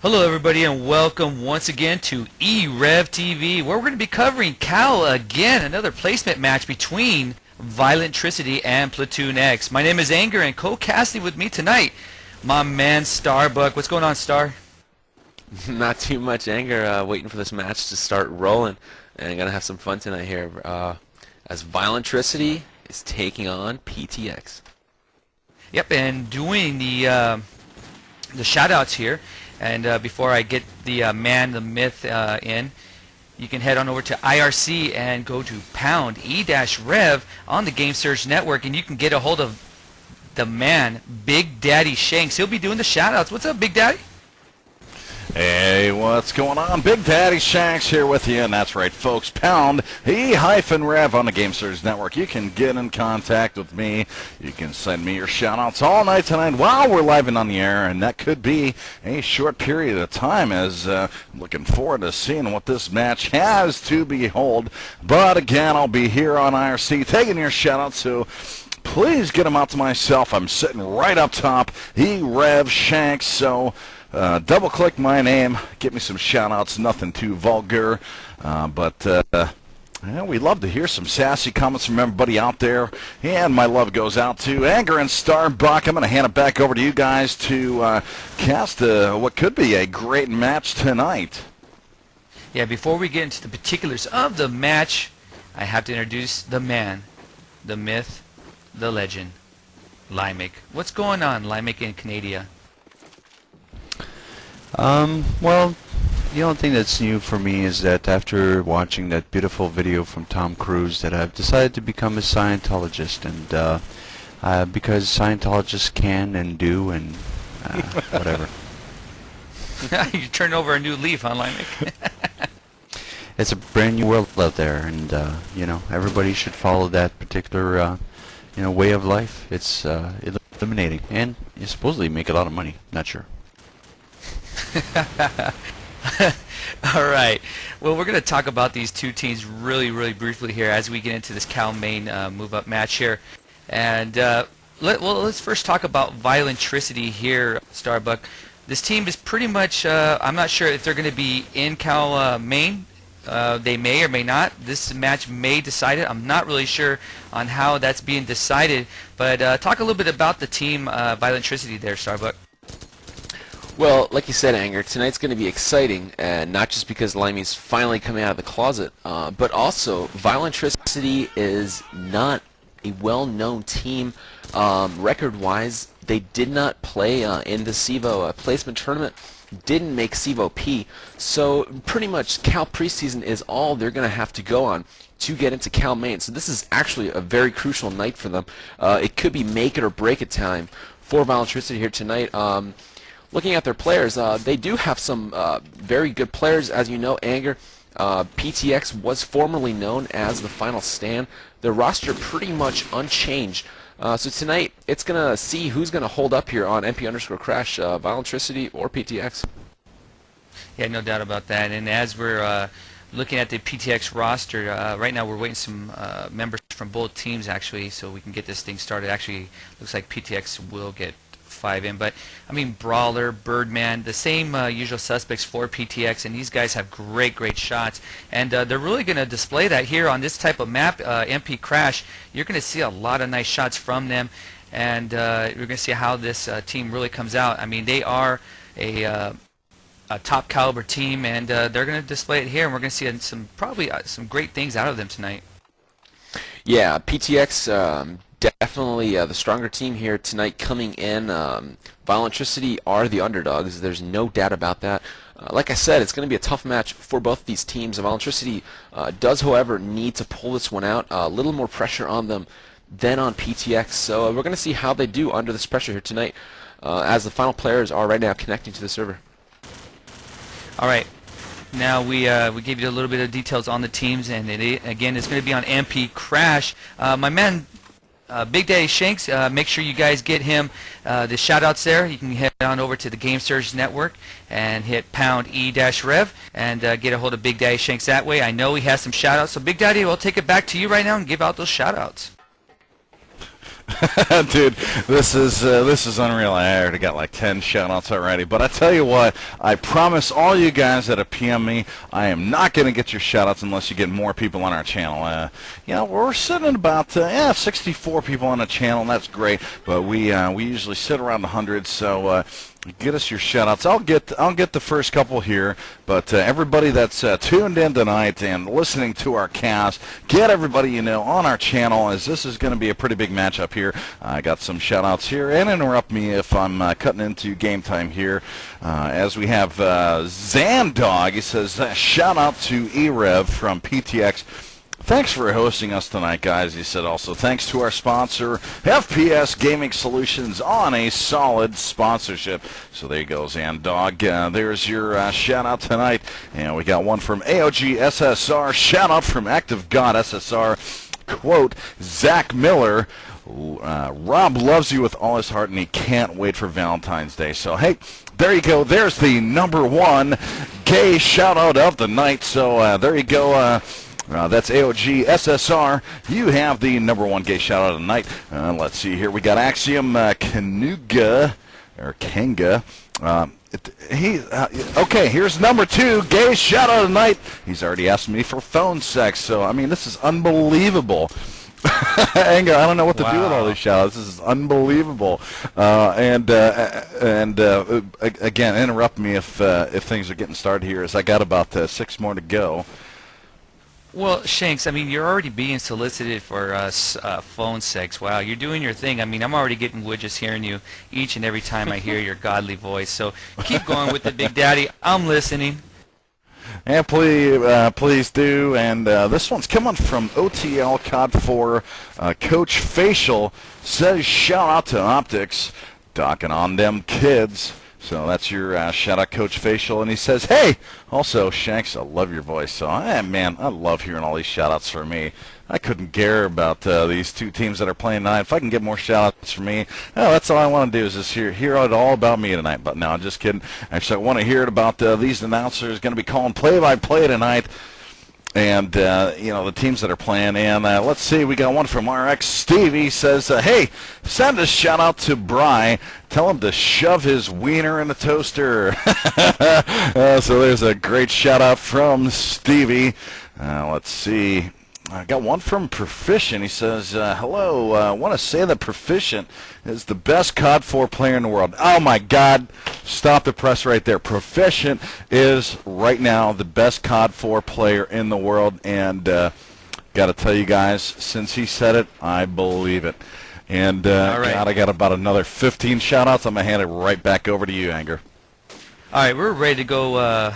Hello everybody and welcome once again to e-rev TV, where we're going to be covering Cal again, another placement match between Violentricity and Platoon X. My name is Anger and co-casting with me tonight, my man Starbuck. What's going on, Star? Not too much, Anger. Waiting for this match to start rolling, and gonna have some fun tonight here as Violentricity is taking on PTX. Yep, and doing the shout-outs here. And before I get the man, the myth in, you can head on over to IRC and go to pound e-rev on the Game Surge Network, and you can get a hold of the man, Big Daddy Shanks. He'll be doing the shout-outs. What's up, Big Daddy? Hey, what's going on? Big Daddy Shanks here with you, and that's right, folks. Pound E-rev on the Game Surge Network. You can get in contact with me. You can send me your shout-outs all night tonight while we're live and on the air, and that could be a short period of time, as I'm looking forward to seeing what this match has to behold. But again, I'll be here on IRC taking your shout-outs, so please get them out to myself. I'm sitting right up top, E-rev Shanks, so double-click my name, get me some shout-outs, nothing too vulgar, but we'd love to hear some sassy comments from everybody out there, and my love goes out to Anger and Starbuck. I'm going to hand it back over to you guys to cast what could be a great match tonight. Yeah, before we get into the particulars of the match, I have to introduce the man, the myth, the legend, Limek. What's going on, Limek, in Canada? Well, the only thing that's new for me is that after watching that beautiful video from Tom Cruise, that I've decided to become a Scientologist, and because Scientologists can and do and whatever. You turn over a new leaf, huh, Limek? It's a brand new world out there, and you know, everybody should follow that particular way of life. It's illuminating, and you supposedly make a lot of money. Not sure. All right. Well, we're going to talk about these two teams really briefly here as we get into this Cal main move-up match here. And let's first talk about Violentricity here, Starbuck. This team is pretty much, I'm not sure if they're going to be in Cal main. They may or may not. This match may decide it. I'm not really sure on how that's being decided. But talk a little bit about the team Violentricity there, Starbuck. Well, like you said, Anger, tonight's going to be exciting, and not just because Limey's finally coming out of the closet, but also Violentricity is not a well-known team. Record-wise, they did not play in the CEVO placement tournament, didn't make CEVO P, so pretty much Cal preseason is all they're going to have to go on to get into Cal main. So this is actually a very crucial night for them. It could be make it or break it time for Violentricity here tonight. Looking at their players, they do have some very good players, as you know, Anger. PTX was formerly known as the Final Stand. Their roster pretty much unchanged. So tonight, it's going to see who's going to hold up here on MP_Crash, Violentricity or PTX. Yeah, no doubt about that. And as we're looking at the PTX roster, right now we're waiting some members from both teams, actually, so we can get this thing started. Actually, looks like PTX will get 5 in, but I mean, Brawler, Birdman, the same usual suspects for PTX, and these guys have great shots, and they're really going to display that here on this type of map, MP Crash. You're going to see a lot of nice shots from them, and you're going to see how this team really comes out. I mean, they are a top caliber team, and they're going to display it here, and we're going to see probably some great things out of them tonight. Yeah, PTX definitely the stronger team here tonight coming in. Violentricity are the underdogs. There's no doubt about that. Like I said, it's going to be a tough match for both these teams. Violentricity does, however, need to pull this one out. A little more pressure on them than on PTX. So we're going to see how they do under this pressure here tonight as the final players are right now connecting to the server. All right. Now we gave you a little bit of details on the teams, and again, it's going to be on MP Crash. My man, Big Daddy Shanks, make sure you guys get him the shout-outs there. You can head on over to the Game Surge Network and hit pound E-rev and get a hold of Big Daddy Shanks that way. I know he has some shout-outs, so Big Daddy, we'll take it back to you right now and give out those shout-outs. Dude, this is unreal. I already got like 10 shout-outs already. But I tell you what, I promise all you guys that have PM me, I am not going to get your shout-outs unless you get more people on our channel. You know, we're sitting at about 64 people on the channel, and that's great. But we usually sit around 100, so get us your shout-outs. I'll get the first couple here, but everybody that's tuned in tonight and listening to our cast, get everybody you know on our channel, as this is going to be a pretty big matchup here. I got some shout-outs here, and interrupt me if I'm cutting into game time here. As we have Zandog, he says, shout-out to e-rev from PTX. Thanks for hosting us tonight, guys. He said also, thanks to our sponsor, FPS Gaming Solutions, on a solid sponsorship. So there you go, Zandog. There's your shout-out tonight. And we got one from AOG SSR. Shout-out from Active God SSR. Quote, Zach Miller. Rob loves you with all his heart, and he can't wait for Valentine's Day. So, hey, there you go. There's the #1 gay shout-out of the night. So there you go. That's AOG SSR. You have the #1 gay shout out of the night. Let's see here. We got Axiom Kanuga or Kanga. Okay, here's #2 gay shout out of the night. He's already asked me for phone sex, so I mean this is unbelievable. Anger, I don't know what to do with all these shout-outs. This is unbelievable. Again, interrupt me if things are getting started here, as I got about 6 more to go. Well, Shanks, I mean, you're already being solicited for phone sex. Wow, you're doing your thing. I mean, I'm already getting wood just hearing you each and every time I hear your godly voice. So keep going with it, Big Daddy. I'm listening. And please do. And this one's coming from OTL COD4. Coach Facial says, shout out to Optics, docking on them kids. So that's your shout-out, Coach Facial. And he says, hey, also, Shanks, I love your voice. So, man, I love hearing all these shout-outs for me. I couldn't care about these two teams that are playing tonight. If I can get more shout-outs for me, that's all I want to do is just hear it all about me tonight. But no, I'm just kidding. Actually, I want to hear it about these announcers going to be calling play-by-play tonight. And, you know, the teams that are playing. And let's see, we got one from RX. Stevie says, hey, send a shout-out to Bry. Tell him to shove his wiener in the toaster. So there's a great shout-out from Stevie. Let's see. I got one from Proficient. He says, hello, I want to say that Proficient is the best COD 4 player in the world. Oh, my God. Stop the press right there. Proficient is, right now, the best COD 4 player in the world. And got to tell you guys, since he said it, I believe it. And, right. God, I got about another 15 shout-outs. I'm going to hand it right back over to you, Anger. All right, we're ready to go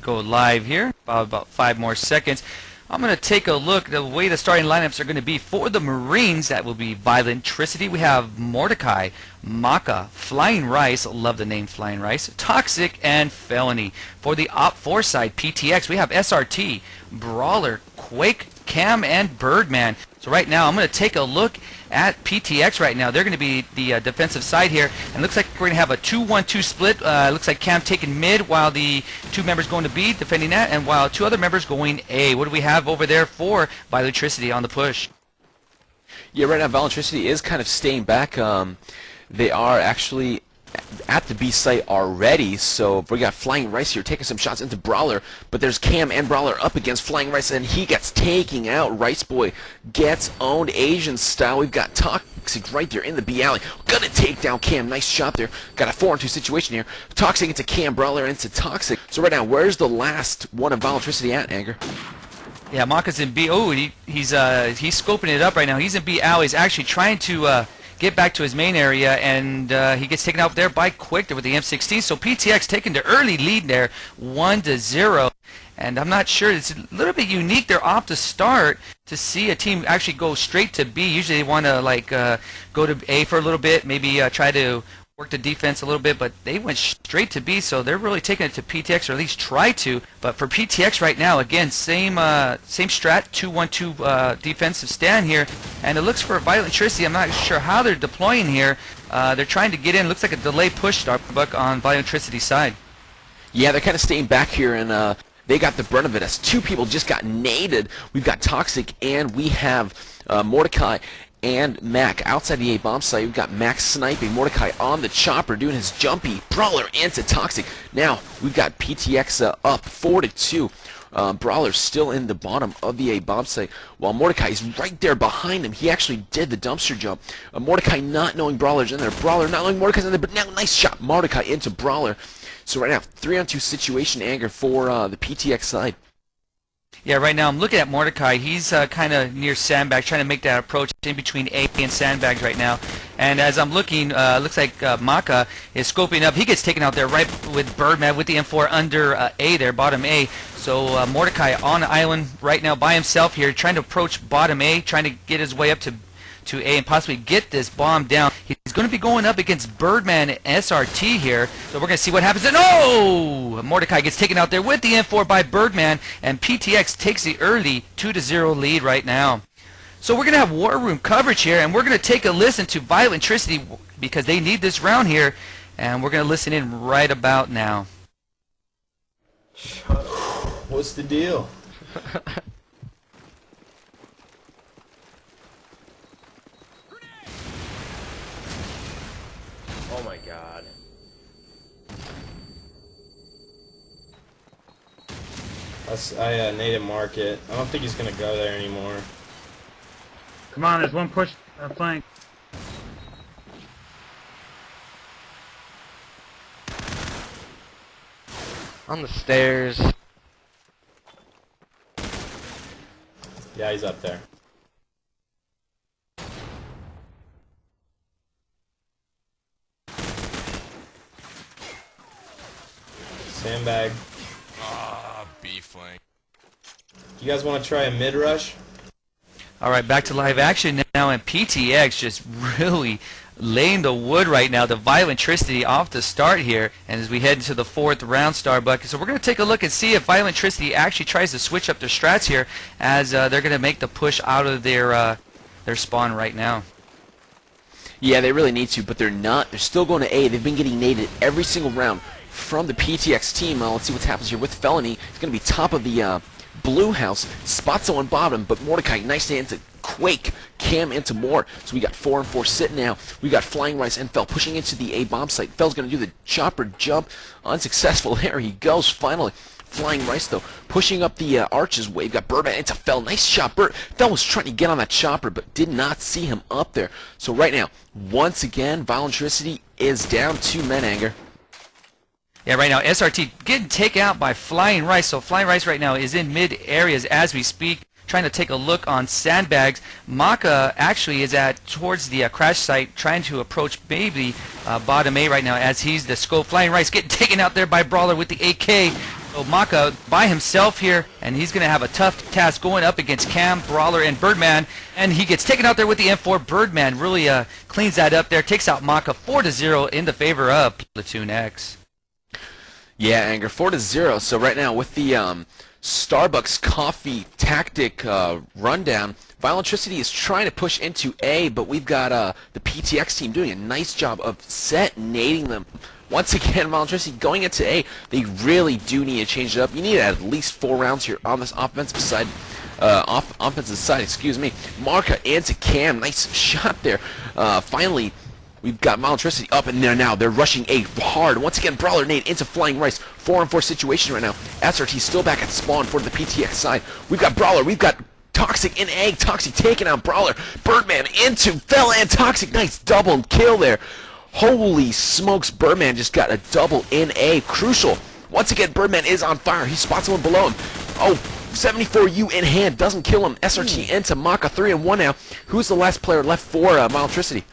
live here. About 5 more seconds. I'm going to take a look. The way the starting lineups are going to be for the Marines, that will be Violentricity. We have Mordecai, Maka, Flying Rice, love the name Flying Rice, Toxic, and Felony. For the Op 4 side, PTX, we have SRT, Brawler, Quake, Cam, and Birdman. So right now, I'm going to take a look at PTX right now. They're going to be the defensive side here. And looks like we're going to have a 2-1-2 split. Looks like Cam taking mid while the 2 members going to B, defending that, and while 2 other members going A. What do we have over there for Violentricity on the push? Yeah, right now Violentricity is kind of staying back. They are actually at the B site already, so we got Flying Rice here taking some shots into Brawler, but there's Cam and Brawler up against Flying Rice, and he gets taking out. Rice Boy gets owned Asian style. We've got Toxic right there in the B alley. Gonna take down Cam. Nice shot there. Got a 4-on-2 situation here. Toxic into Cam, Brawler into Toxic. So right now, where's the last one of Violentricity at, Anger? Yeah, Maka's in B. Oh, he's scoping it up right now. He's in B alley. He's actually trying to get back to his main area, and he gets taken out there by Quick with the M16. So PTX taking the early lead there, 1-0. And I'm not sure, it's a little bit unique. They're off to start to see a team actually go straight to B. Usually they want to like go to A for a little bit, maybe try to work the defense a little bit, but they went straight to B, so they're really taking it to PTX, or at least try to. But for PTX right now, again, same strat, 2-1-2 defensive stand here, and it looks for Violentricity. I'm not sure how they're deploying here. They're trying to get in. Looks like a delay push Starbuck on Violentricity's side. Yeah, they're kind of staying back here, and they got the brunt of it as 2 people just got naded. We've got Toxic, and we have Mordecai. and Mac outside the A bomb site. We've got Mac sniping, Mordecai on the chopper doing his jumpy, Brawler into Toxic. Now we've got PTX up 4-2. Brawler's still in the bottom of the A bomb site, while Mordecai is right there behind him. He actually did the dumpster jump. Mordecai not knowing Brawler's in there. Brawler not knowing Mordecai's in there, but now nice shot. Mordecai into Brawler. So right now, 3-on-2 situation, Anger, for the PTX side. Yeah, right now I'm looking at Mordecai. He's kind of near sandbags, trying to make that approach in between A and sandbags right now. And as I'm looking, looks like Maka is scoping up. He gets taken out there right with Birdman with the M4 under A there, bottom A. So Mordecai on the island right now by himself here, trying to approach bottom A, trying to get his way up to A and possibly get this bomb down. He's going to be going up against Birdman and SRT here, so we're going to see what happens. And oh! Mordecai gets taken out there with the M4 by Birdman, and PTX takes the early 2-0 lead right now. So we're going to have War Room coverage here, and we're going to take a listen to Violentricity because they need this round here, and we're going to listen in right about now. What's the deal? Oh my god. I naded Market. I don't think he's gonna go there anymore. Come on, there's one push flank. On the stairs. Yeah, he's up there. Sandbag. B flank. You guys want to try a mid rush? All right, back to live action now, and PTX just really laying the wood right now. The Violentricity off the start here, and as we head into the 4th round, Starbuck. So we're going to take a look and see if Violentricity actually tries to switch up their strats here, as they're going to make the push out of their spawn right now. Yeah, they really need to, but they're not. They're still going to A. They've been getting naded every single round from the PTX team. Let's see what happens here with Felony. He's going to be top of the blue house. Spots on bottom, but Mordecai nicely into Quake. Cam into more. So we got 4 and 4 sitting now. We got Flying Rice and Fell pushing into the A bomb site. Fell's going to do the chopper jump. Unsuccessful. There he goes finally. Flying Rice, though, pushing up the arches way. We've got Birdman into Fell. Nice shot. Fell was trying to get on that chopper, but did not see him up there. So right now, once again, Violentricity is down 2 men, Anger. Yeah, right now, SRT getting taken out by Flying Rice. So Flying Rice right now is in mid areas as we speak, trying to take a look on sandbags. Maka actually is at towards the crash site, trying to approach maybe bottom A right now as he's the scope. Flying Rice getting taken out there by Brawler with the AK. So Maka by himself here, and he's going to have a tough task going up against Cam, Brawler, and Birdman. And he gets taken out there with the M4. Birdman really cleans that up there, takes out Maka 4-0 in the favor of Platoon X. Yeah, Anger, 4-0. So right now with the Starbucks coffee tactic rundown, Violentricity is trying to push into A, but we've got the PTX team doing a nice job of nading them. Once again, Violentricity going into A, they really do need to change it up. You need at least 4 rounds here on this offensive side. Offensive side, excuse me. Marka into Cam, nice shot there. Finally, we've got Violentricity up in there now. They're rushing A hard. Once again, Brawler nade into Flying Rice. 4 and 4 situation right now. SRT still back at spawn for the PTX side. We've got Brawler. We've got Toxic in A. Toxic taking out Brawler. Birdman into Fell and Toxic. Nice double kill there. Holy smokes, Birdman just got a double in A. Crucial. Once again, Birdman is on fire. He spots someone below him. Oh, 74U in hand. Doesn't kill him. SRT into Maka. 3 and 1 now. Who's the last player left for Violentricity?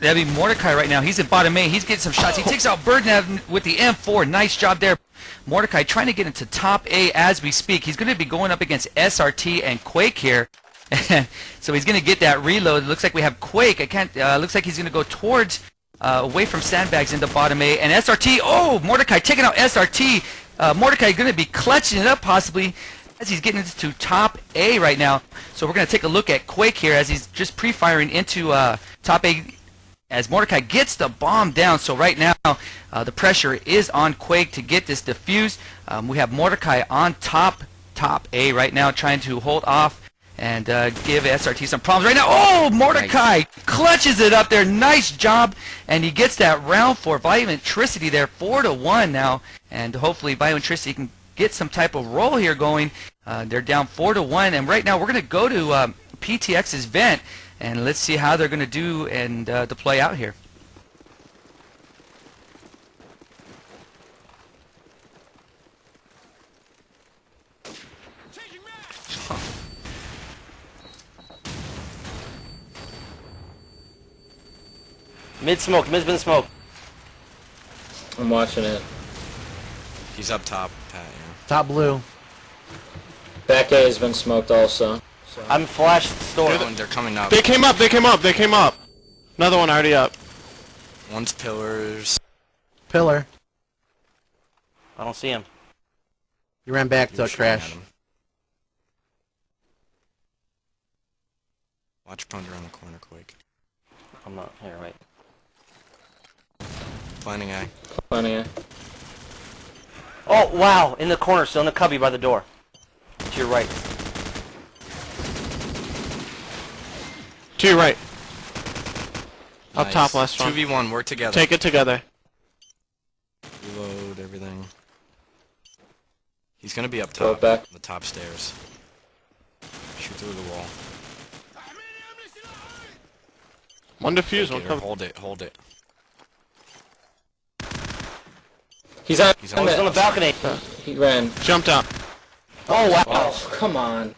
That'd be Mordecai right now. He's in bottom A. He's getting some shots. He takes out Birdman with the M4. Nice job there. Mordecai trying to get into top A as we speak. He's going to be going up against SRT and Quake here. So he's going to get that reload. It looks like we have Quake. Looks like he's going to go towards, away from sandbags into bottom A. And SRT, oh, Mordecai taking out SRT. Mordecai going to be clutching it up possibly as he's getting into top A right now. So we're going to take a look at Quake here as he's just pre-firing into top A as Mordecai gets the bomb down. So right now the pressure is on Quake to get this defused. We have Mordecai on top A right now trying to hold off and give SRT some problems right now. Oh, Mordecai clutches it up there. Nice job, and he gets that round for Biolentricity there, 4-1 now, and hopefully Biolentricity can get some type of roll here going. They're down 4-1, and right now we're going to go to PTX's vent, and let's see how they're going to do and deploy out here. Mid smoke, mid smoke. I'm watching it. He's up top, Pat. Yeah. Top blue. Back A has been smoked also. So. I'm flashed store. They're coming up. They came up, they came up, they came up. Another one already up. One's pillars. Pillar. I don't see him. You ran back to You're shooting at crash. him. Watch pound around the corner quick. I'm not here, right? Planning A. Plenty of. Oh wow! In the corner, still in the cubby by the door. To your right. To your right. Up Nice. top, last one. 2v1, work together. Take it together. Reload everything. He's gonna be up Throw it top. back. The top stairs. Shoot through the wall. One defuse, one Here, cover. hold it, hold it. He's on. He's Oh, he's on the balcony. He ran. Jumped up. Oh wow! Oh, come on.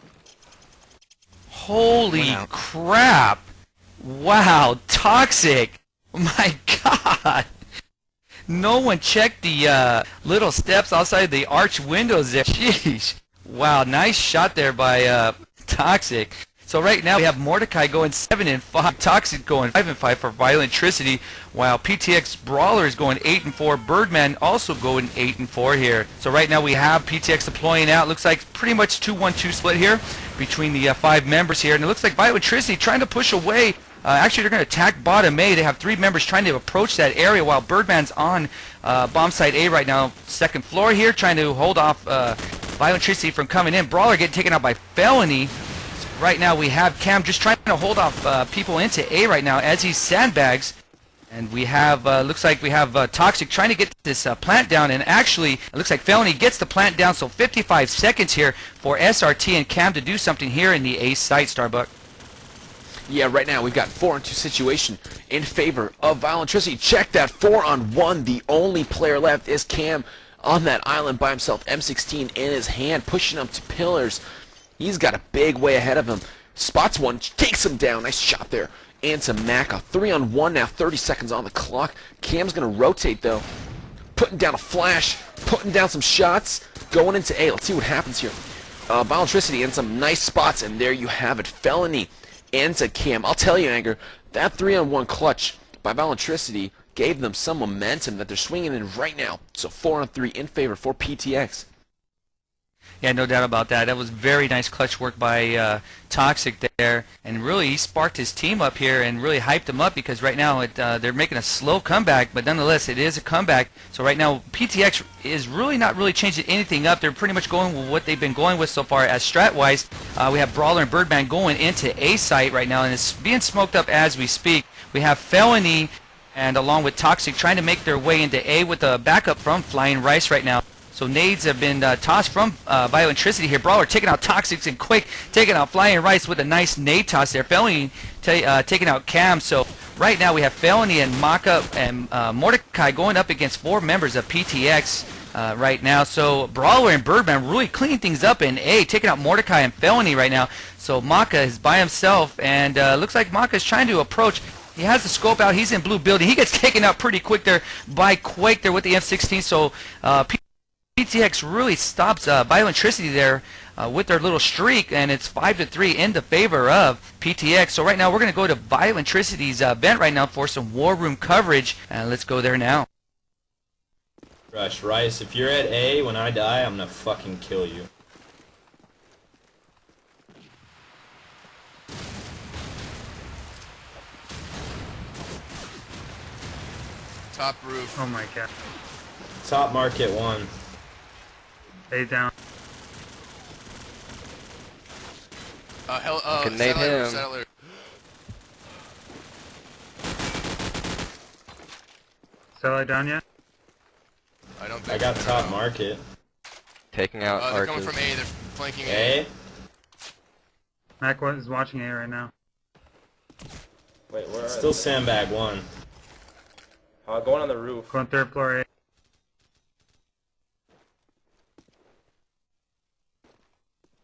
Holy Went out. crap! Wow, toxic! My God! No one checked the little steps outside the arch windows there. Sheesh! Wow, nice shot there by Toxic. So right now we have Mordecai going 7-5, Toxic going 5-5 for Biolentricity, while PTX Brawler is going 8-4. Birdman also going 8-4 here. So right now we have PTX deploying out. Looks like pretty much 2-1-2 split here between the 5 members here, and it looks like Biolentricity trying to push away. Actually, they're going to attack bottom A. They have 3 members trying to approach that area, while Birdman's on bomb site A right now, second floor here, trying to hold off Biolentricity from coming in. Brawler getting taken out by Felony. Right now we have Cam just trying to hold off people into A right now as he sandbags. And we have, looks like we have Toxic trying to get this plant down, and actually it looks like Felony gets the plant down, so 55 seconds here for SRT and Cam to do something here in the A site, Starbuck. Yeah, right now we've got 4-on-2 situation in favor of Biolentricity. Check that, 4-on-1. The only player left is Cam on that island by himself, M16 in his hand, pushing up to pillars. He's got a big way ahead of him. Spots one, takes him down. Nice shot there. And to Maka. 3-on-1 now, 30 seconds on the clock. Cam's going to rotate, though. Putting down a flash, putting down some shots, going into A. Let's see what happens here. Biolentricity in some nice spots, and there you have it. Felony into Cam. I'll tell you, Anger, that 3-on-1 clutch by Biolentricity gave them some momentum that they're swinging in right now. So 4-on-3 in favor for PTX. Yeah, no doubt about that. That was very nice clutch work by Toxic there, and really he sparked his team up here and really hyped them up, because right now they're making a slow comeback, but nonetheless it is a comeback. So right now PTX is really not really changing anything up. They're pretty much going with what they've been going with so far. As strat-wise, we have Brawler and Birdman going into A site right now, and it's being smoked up as we speak. We have Felony and along with Toxic trying to make their way into A with a backup from Flying Rice right now. So nades have been tossed from Biolentricity here. Brawler taking out Toxics and quick, taking out Flying Rice with a nice nade toss there. Felony taking out Cam. So right now we have Felony and Maka and Mordecai going up against 4 members of PTX right now. So Brawler and Birdman really cleaning things up in A, taking out Mordecai and Felony right now. So Maka is by himself, and looks like Maka is trying to approach. He has the scope out. He's in blue building. He gets taken out pretty quick there by Quake there with the M16. So PTX really stops Biolentricity there with their little streak, and it's 5-3 in the favor of PTX. So right now we're going to go to Biolentricity's vent right now for some war room coverage, and let's go there now. Rush, Rice, if you're at A when I die, I'm gonna fucking kill you. Top roof. Oh my god. Top market 1. Stay down. Fucking nade him. Satellite down yet? I got top market. Taking out they're coming arches. from A. They're flanking A? Mac is watching A right now. Wait, where are Still they? sandbag one. Going on the roof. Going third floor A.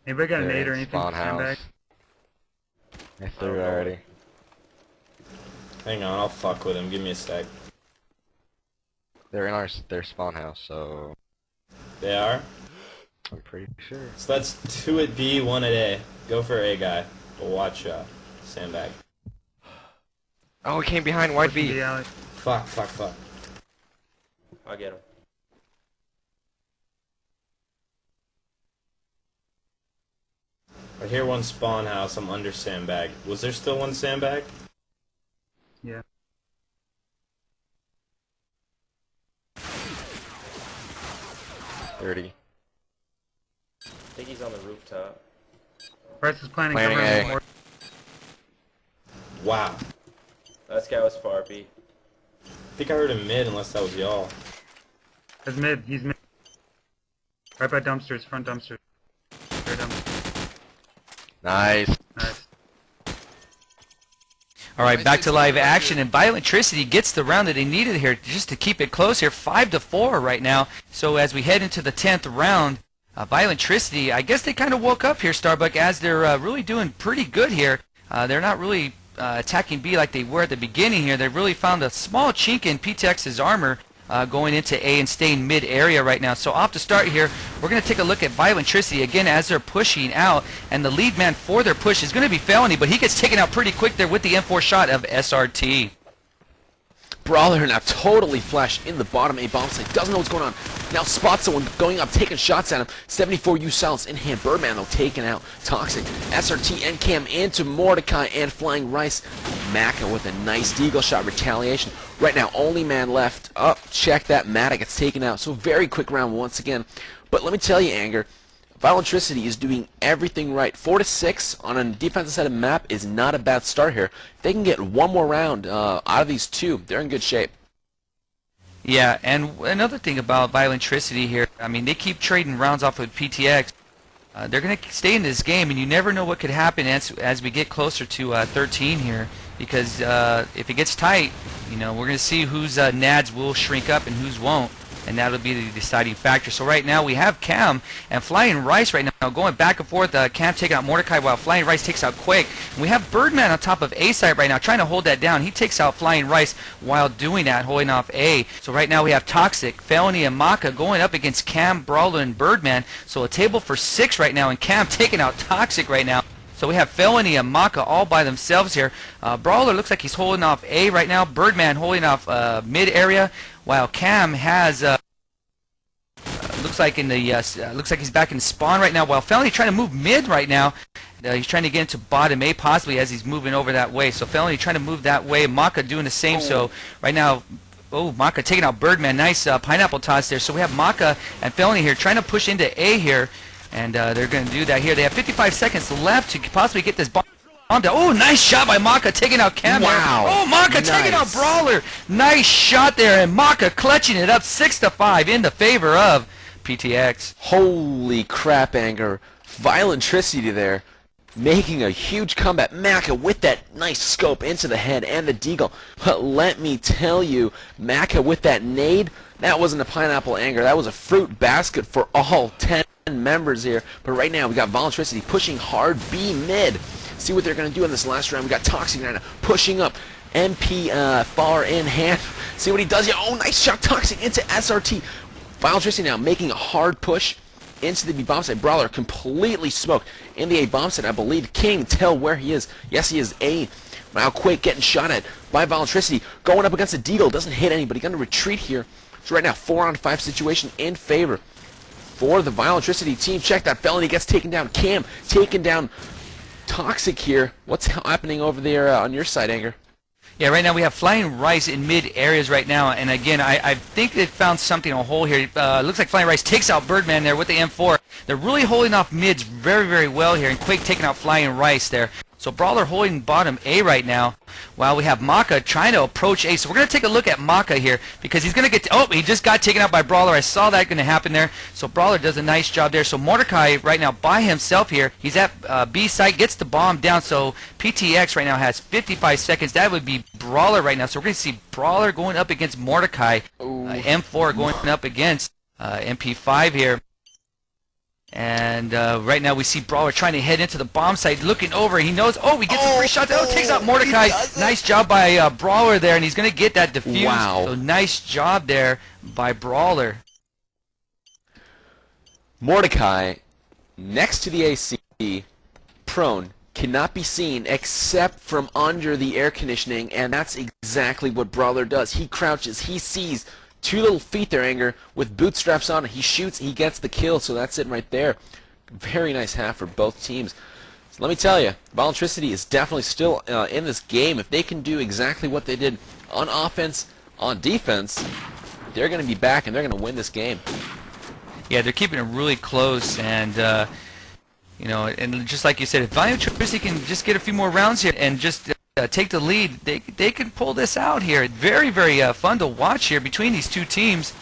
Anybody got a They're nade or in anything? spawn Sandbag? house. I threw it already. Hang on, I'll fuck with him. Give me a sec. They're in their spawn house, so They are? I'm pretty sure. So that's 2 at B, 1 at A. Go for A guy. We'll watch sandbag. Oh, he came behind white Pushing B. B alley. Fuck. I'll get him. I hear one spawn house. I'm under sandbag. Was there still one sandbag? Yeah. $30. I think he's on the rooftop. Price is planning Planning covering A. more. Wow. That guy was far B. I think I heard him mid unless that was y'all. He's mid. He's mid. Right by dumpsters. Front dumpsters. Rear dumpster. Nice. Nice. All right, back to live action, and Violentricity gets the round that they needed here just to keep it close here, 5-4 right now. So as we head into the 10th round, Violentricity, I guess they kind of woke up here, Starbuck, as they're really doing pretty good here. They're not really attacking B like they were at the beginning here. They've really found a small chink in PTX's armor going into A and staying mid-area right now. So off to start here, we're going to take a look at Violentricity again as they're pushing out, and the lead man for their push is going to be Felony, but he gets taken out pretty quick there with the M4 shot of SRT. Brawler now totally flashed in the bottom A bomb site. Doesn't know what's going on. Now spots someone going up, taking shots at him. 74U silence in hand. Birdman though taken out. Toxic. SRT and Cam into Mordecai and Flying Rice. Maka with a nice deagle shot retaliation. Right now, only man left. Up, check that. Matta gets taken out. So very quick round once again. But let me tell you, Anger, Violentricity is doing everything right. 4-6 on a defensive side of the map is not a bad start here. If they can get one more round out of these two, they're in good shape. Yeah, and another thing about Violentricity here, I mean, they keep trading rounds off with PTX. They're going to stay in this game, and you never know what could happen as we get closer to 13 here, because if it gets tight, you know, we're going to see whose nads will shrink up and whose won't, and that'll be the deciding factor. So right now we have Cam and Flying Rice right now going back and forth. Cam taking out Mordecai while Flying Rice takes out Quake. And we have Birdman on top of A site right now trying to hold that down. He takes out Flying Rice while doing that, holding off A. So right now we have Toxic, Felony, and Maka going up against Cam, Brawler, and Birdman. So a table for 6 right now, and Cam taking out Toxic right now. So we have Felony and Maka all by themselves here. Brawler looks like he's holding off A right now. Birdman holding off mid area, while Cam has looks like he's back in spawn right now. While Felony trying to move mid right now. He's trying to get into bottom A possibly as he's moving over that way. So Felony trying to move that way. Maka doing the same. So right now, Maka taking out Birdman. Nice pineapple toss there. So we have Maka and Felony here trying to push into A here. And they're going to do that here. They have 55 seconds left to possibly get this bomb down. Oh, nice shot by Maka taking out Cam. Wow. Oh, Maka taking out Brawler. Nice shot there. And Maka clutching it up 6-5 in the favor of PTX. Holy crap, Anger. Violentricity there. Making a huge comeback. Maka with that nice scope into the head and the deagle. But let me tell you, Maka with that nade, that wasn't a pineapple, Anger. That was a fruit basket for all 10 members here. But right now we got Violentricity pushing hard B mid. See what they're going to do in this last round. We got Toxic right now pushing up. MP far in hand. See what he does here. Oh, nice shot. Toxic into SRT. Violentricity now making a hard push into the B bomb site. Brawler completely smoked in the A bomb site. I believe can't even tell where he is. Yes, he is A. Now Quake getting shot at by Violentricity. Going up against the deagle. Doesn't hit anybody. Going to retreat here. So right now 4-on-5 situation in favor for the Violentricity team. Check that. Felony gets taken down. Cam taking down Toxic here. What's happening over there on your side, Anger? Yeah, right now we have Flying Rice in mid areas right now, and again, I think they found something on a hole here. Looks like Flying Rice takes out Birdman there with the M4. They're really holding off mids very, very well here, and Quake taking out Flying Rice there. So Brawler holding bottom A right now, while we have Maka trying to approach A. So we're going to take a look at Maka here, because he's going to get... oh, he just got taken out by Brawler. I saw that going to happen there. So Brawler does a nice job there. So Mordecai right now by himself here. He's at B site, gets the bomb down. So PTX right now has 55 seconds. That would be Brawler right now. So we're going to see Brawler going up against Mordecai. M4 going up against MP5 here. And right now we see Brawler trying to head into the bomb site, looking over. He knows, oh, he gets a free shot. Oh, takes out Mordecai. Nice job by Brawler there, and he's going to get that defuse. Wow. So nice job there by Brawler. Mordecai, next to the AC, prone, cannot be seen except from under the air conditioning, and that's exactly what Brawler does. He crouches, he sees. 2 little feet there, Anger, with bootstraps on. He shoots, he gets the kill, so that's it right there. Very nice half for both teams. So let me tell you, Violentricity is definitely still in this game. If they can do exactly what they did on offense, on defense, they're going to be back and they're going to win this game. Yeah, they're keeping it really close, and you know, and just like you said, if Violentricity can just get a few more rounds here and just take the lead, they can pull this out here. Very, very fun to watch here between these two teams.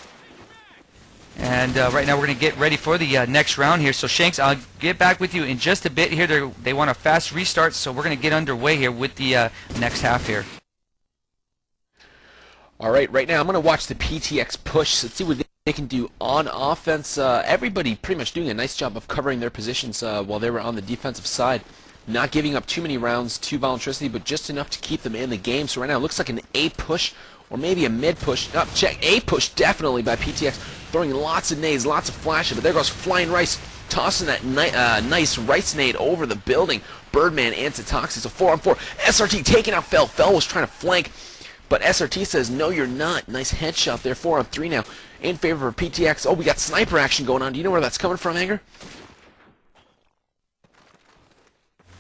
And right now we're going to get ready for the next round here. So Shanks, I'll get back with you in just a bit here. They want a fast restart, so we're going to get underway here with the next half here. All right, right now I'm going to watch the PTX push. Let's see what they can do on offense. Everybody pretty much doing a nice job of covering their positions while they were on the defensive side. Not giving up too many rounds to Violentricity, but just enough to keep them in the game. So right now it looks like an A push or maybe a mid push. Check A push definitely by PTX, throwing lots of nades, lots of flashes. But there goes Flying Rice, tossing that nice Rice nade over the building. Birdman into Toxic. So 4-on-4. SRT taking out Fell. Fell was trying to flank, but SRT says, no, you're not. Nice headshot there. 4-on-3 now in favor of PTX. Oh, we got sniper action going on. Do you know where that's coming from, Anger?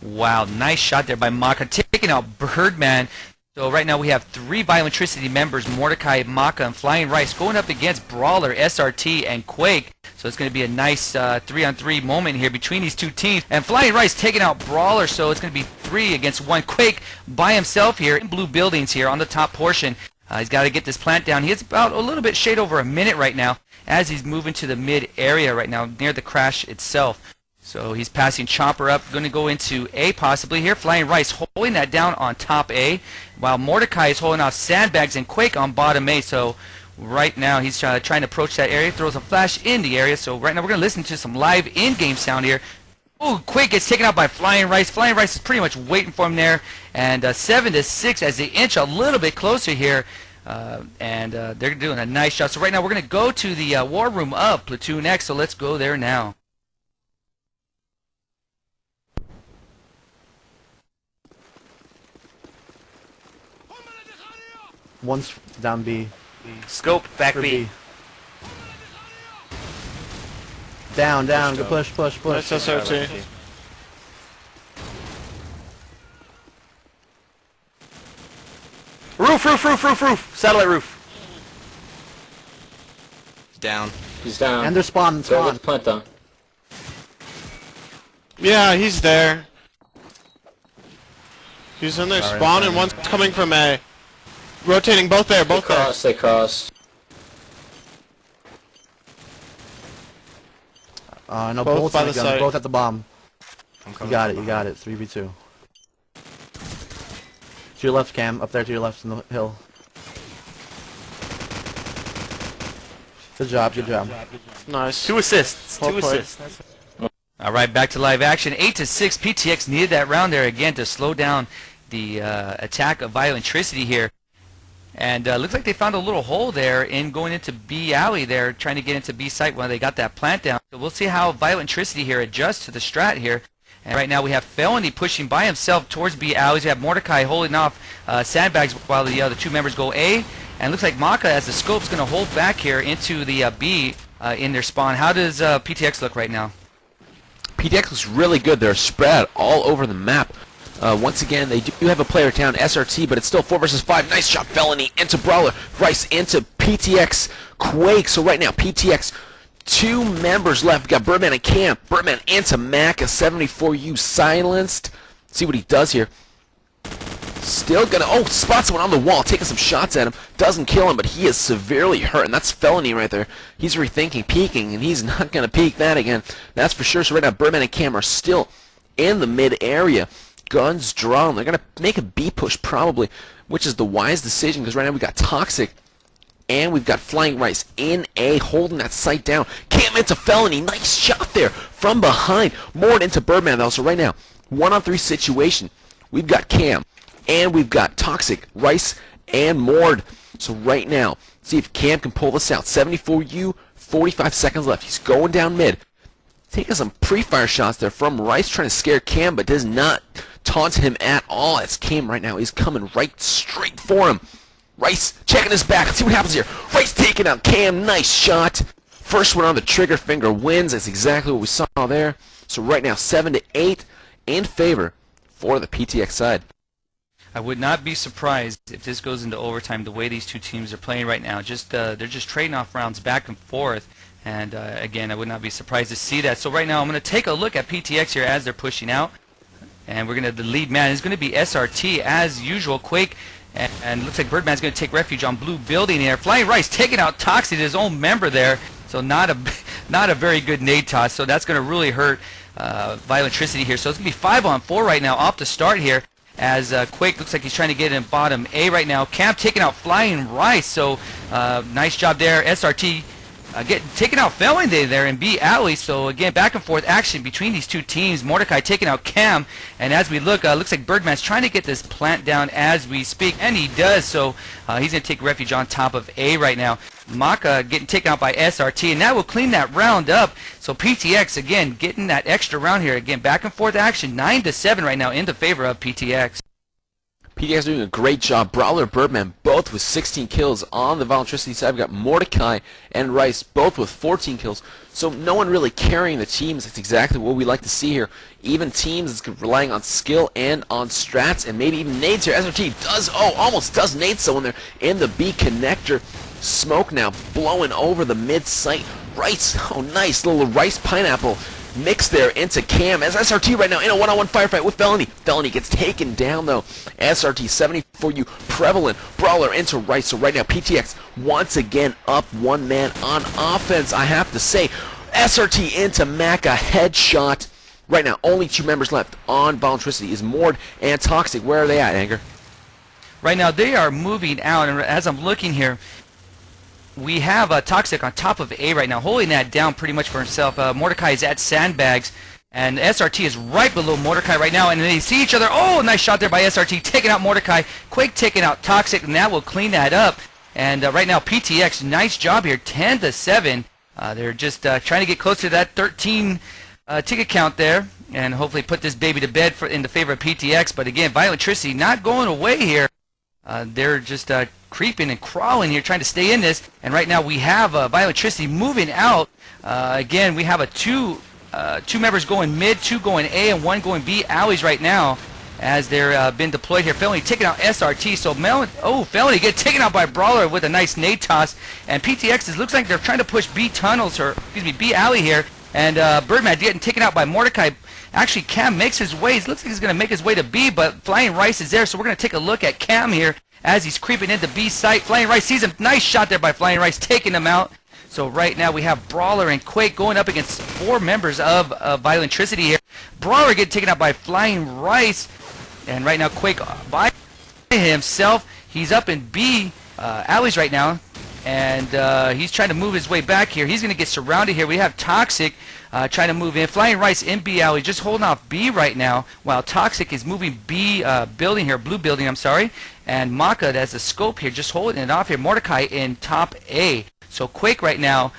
Wow, nice shot there by Maka, taking out Birdman. So right now we have 3 Violentricity members, Mordecai, Maka, and Flying Rice, going up against Brawler, SRT, and Quake. So it's going to be a nice 3-on-3 moment here between these two teams. And Flying Rice taking out Brawler, so it's going to be 3 against 1. Quake by himself here in blue buildings here on the top portion. He's got to get this plant down. He has about a little bit shade over a minute right now as he's moving to the mid area right now near the crash itself. So he's passing Chopper up, going to go into A possibly here. Flying Rice holding that down on top A, while Mordecai is holding off Sandbags and Quake on bottom A. So right now he's trying to approach that area, throws a flash in the area. So right now we're going to listen to some live in-game sound here. Ooh, Quake gets taken out by Flying Rice. Flying Rice is pretty much waiting for him there. And 7-6 as they inch a little bit closer here. They're doing a nice job. So right now we're going to go to the war room of Platoon X. So let's go there now. One's down B. Scope, back For B. Down, go push. That's SRT. Roof. Satellite roof. He's down. He's down. And they're spawn. Plant down. Yeah, he's there. He's in their spawn, and one's coming from A. Rotating both there, both there. They crossed. No, Both both by on the gun, site. both at the bomb. I'm You coming. got it. 3v2. To your left, Cam. Up there to your left in the hill. Good job. Nice. 2 assists. Well 2 played. assists. All right, back to live action. 8-6. PTX needed that round there again to slow down the attack of Violentricity here. And looks like they found a little hole there in going into B alley there, trying to get into B site when they got that plant down. So we'll see how Violentricity here adjusts to the strat here. And right now we have Felony pushing by himself towards B alleys. We have Mordecai holding off Sandbags while the other 2 members go A. And looks like Maka, as the scope's going to hold back here into the B in their spawn. How does PTX look right now? PTX looks really good. They're spread all over the map. Once again, they do have a player down, SRT, but it's still 4 versus 5. Nice shot, Felony into Brawler. Rice into PTX, Quake. So right now, PTX, 2 members left. We got Birdman and Camp. Birdman into Mac, a 74U silenced. See what he does here. Still gonna, oh, spots one on the wall, taking some shots at him. Doesn't kill him, but he is severely hurt, and that's felony right there. He's rethinking peeking, and he's not gonna peek that again. That's for sure. So right now, Birdman and Cam are still in the mid area. Guns drawn. They're gonna make a B push probably, which is the wise decision because right now we got Toxic and we've got Flying Rice in A, holding that sight down. Cam into felony. Nice shot there from behind. More into Birdman though. So right now, 1-on-3 situation. We've got Cam. And we've got Toxic, Rice, and Mord. So right now, see if Cam can pull this out. 74U, 45 seconds left. He's going down mid. Taking some pre-fire shots there from Rice, trying to scare Cam, but does not taunt him at all. It's Cam right now. He's coming right straight for him. Rice checking his back. Let's see what happens here. Rice taking out Cam. Nice shot. First one on the trigger finger wins. That's exactly what we saw there. So right now, 7-8 in favor for the PTX side. I would not be surprised if this goes into overtime the way these two teams are playing right now. They're just trading off rounds back and forth. And again, I would not be surprised to see that. So right now I'm going to take a look at PTX here as they're pushing out. And we're going to, the lead man is going to be SRT as usual. Quake and looks like Birdman's going to take refuge on blue building here. Flying Rice taking out Toxic, his own member there. So not a very good nade toss. So that's going to really hurt Violentricity here. So it's going to be 5-on-4 right now off the start here. As Quake looks like he's trying to get in bottom A right now. Cam taking out Flying Rice, so nice job there. SRT taking out Felony there in B alley. So again, back and forth action between these two teams. Mordecai taking out Cam, and as we look, looks like Birdman's trying to get this plant down as we speak, and he does. So he's going to take refuge on top of A right now. Maka getting taken out by SRT, and that will clean that round up. So PTX again getting that extra round here. Again, back and forth action, 9-7 right now in the favor of PTX. PTX doing a great job. Brawler, Birdman, both with 16 kills on the Violentricity side. We've got Mordecai and Rice, both with 14 kills. So no one really carrying the teams. That's exactly what we like to see here. Even teams that's relying on skill and on strats and maybe even nades here. SRT does, almost does nade someone there in the B connector. Smoke now blowing over the mid site. Rice, nice little Rice pineapple mix there into Cam as SRT right now in a one-on-one firefight with Felony. Felony gets taken down though. SRT 74U prevalent. Brawler into Rice. So right now PTX once again up one man on offense. I have to say, SRT into Mac, a headshot. Right now only two members left on Violentricity is Mord and Toxic. Where are they at, Anger? Right now they are moving out, and as I'm looking here, we have Toxic on top of A right now, holding that down pretty much for himself. Mordecai is at sandbags, and SRT is right below Mordecai right now, and they see each other. Oh, nice shot there by SRT, taking out Mordecai. Quake taking out Toxic, and that will clean that up. And right now, PTX, nice job here, 10-7. They're just trying to get close to that 13 ticket count there, and hopefully put this baby to bed in the favor of PTX. But again, Violentricity not going away here. They're just creeping and crawling here, trying to stay in this. And right now we have Violentricity moving out. Again, we have two members going mid, two going A, and one going B alleys right now as they're been deployed here. Felony taking out SRT. So Felony get taken out by Brawler with a nice nade toss. And PTX looks like they're trying to push B tunnels, or excuse me, B alley here. And Birdman getting taken out by Mordecai. Actually, Cam makes his way. It looks like he's going to make his way to B, but Flying Rice is there, so we're going to take a look at Cam here as he's creeping into B site. Flying Rice sees him. Nice shot there by Flying Rice, taking him out. So right now we have Brawler and Quake going up against four members of Violentricity here. Brawler getting taken out by Flying Rice, and right now Quake by himself. He's up in B alleys right now, and he's trying to move his way back here. He's going to get surrounded here. We have Toxic trying to move in. Flying Rice in B alley, just holding off B right now, while Toxic is moving B building here, blue building, I'm sorry. And Maka, that's a scope here, just holding it off here. Mordecai in top A. So Quake right now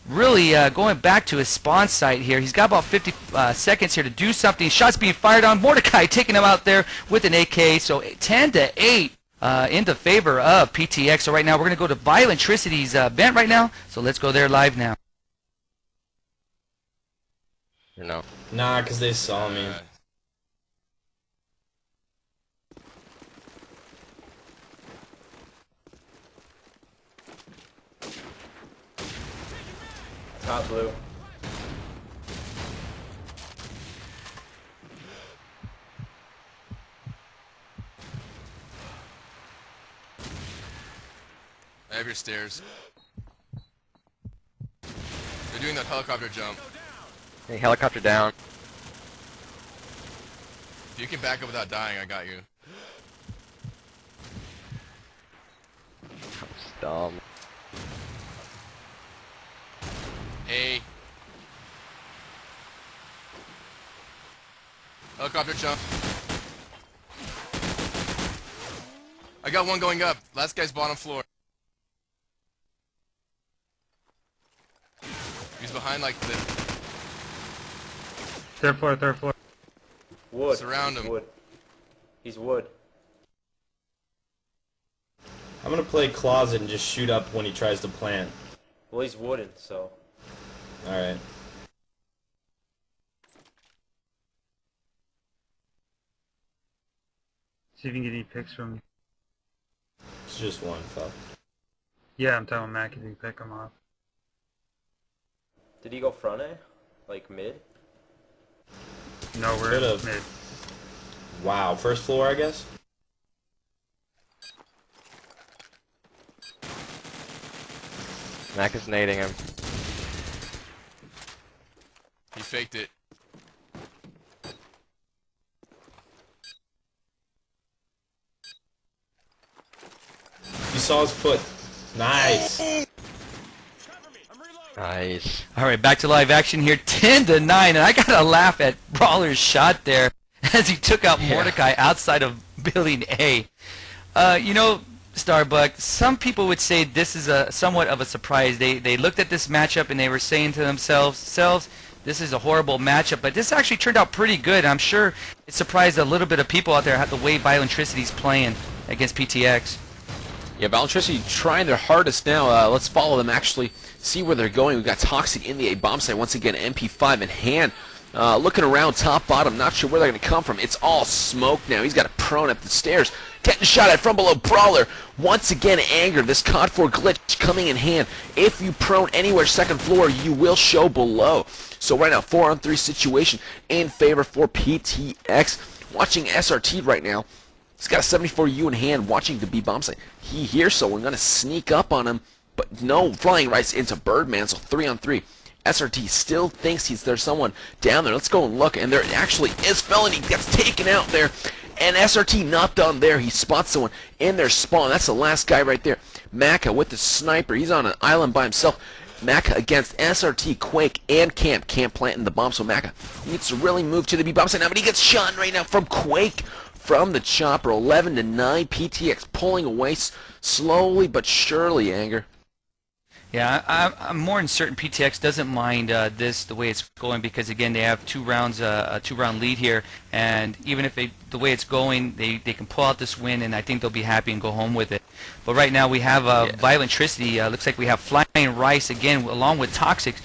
really going back to his spawn site here. He's got about 50 seconds here to do something. Shots being fired on. Mordecai taking him out there with an AK. So 10-8 in the favor of PTX. So right now we're going to go to Violentricity's vent right now. So let's go there live now. No. Nah, because they saw me. Top blue. I have your stairs. They're doing that helicopter jump. Hey, helicopter down. If you can back up without dying, I got you. That's dumb. A. Helicopter jump. I got one going up. Last guy's bottom floor. He's behind like the... Third floor, third floor. Wood. Surround him. Wood. He's wood. I'm gonna play closet and just shoot up when he tries to plant. Well, he's wooden, so. Alright. See if you can get any pics from. It's just one, fuck. Yeah, I'm telling Mac if you can pick him off. Did he go front A? Like mid? No, we're Could've. mid. Wow, first floor, I guess? Mac is nading him. He faked it. You saw his foot. Nice. Nice. All right, back to live action here, 10-9, and I gotta laugh at Brawler's shot there as he took out Mordecai outside of building A. You know, Starbuck, some people would say this is a somewhat of a surprise. They looked at this matchup and they were saying to themselves, this is a horrible matchup, but this actually turned out pretty good. I'm sure it surprised a little bit of people out there the way Violentricity's playing against PTX. Yeah, Violentricity trying their hardest now. Let's follow them, actually, see where they're going. We've got Toxic in the A bomb site. Once again, MP5 in hand. Looking around top, bottom, not sure where they're going to come from. It's all smoke now. He's got a prone up the stairs. Getting shot at from below. Brawler, once again, anger. This COD4 glitch coming in hand. If you prone anywhere second floor, you will show below. So right now, 4-on-3 situation in favor for PTX. Watching SRT right now. He's got a 74U in hand, watching the B bomb site. He hears someone going to sneak up on him, but no, flying right into Birdman, so 3-on-3. SRT still thinks there's someone down there. Let's go and look, and there actually is. Felony gets taken out there, and SRT not done there. He spots someone in their spawn. That's the last guy right there. Maka with the sniper. He's on an island by himself. Maka against SRT, Quake, and Camp. Camp planting the bomb, so Maka needs to really move to the B bomb site now, but he gets shot right now from Quake. From the chopper, 11-9, PTX pulling away slowly but surely, Anger. Yeah, I'm more than certain PTX doesn't mind this the way it's going because again they have 2 rounds, a 2-round lead here, and even if the way it's going, they can pull out this win, and I think they'll be happy and go home with it. But right now we have Violentricity. Looks like we have Flying Rice again, along with Toxic,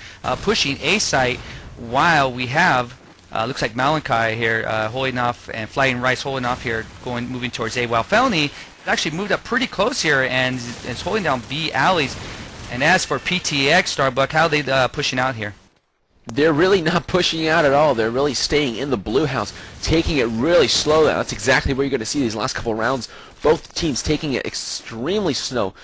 pushing A site, while we have. Looks like Malachi here holding off, and Flying Rice holding off here, moving towards A. While Felony actually moved up pretty close here and is holding down B alleys. And as for PTX, Starbuck, how are they pushing out here? They're really not pushing out at all. They're really staying in the blue house, taking it really slow. That's exactly where you're going to see these last couple rounds. Both teams taking it extremely slow,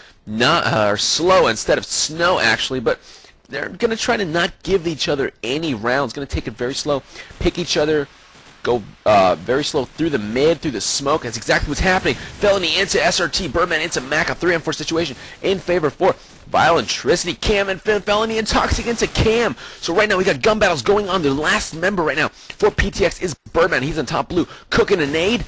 slow instead of snow actually, but. They're going to try to not give each other any rounds. Going to take it very slow, pick each other, go very slow through the mid, through the smoke. That's exactly what's happening. Felony into SRT, Birdman into Mac, a 3-on-4 situation in favor for Violentricity. Cam and Felony and Toxic into Cam. So right now we got gun battles going on. The last member right now for PTX is Birdman. He's on top blue, cooking a nade.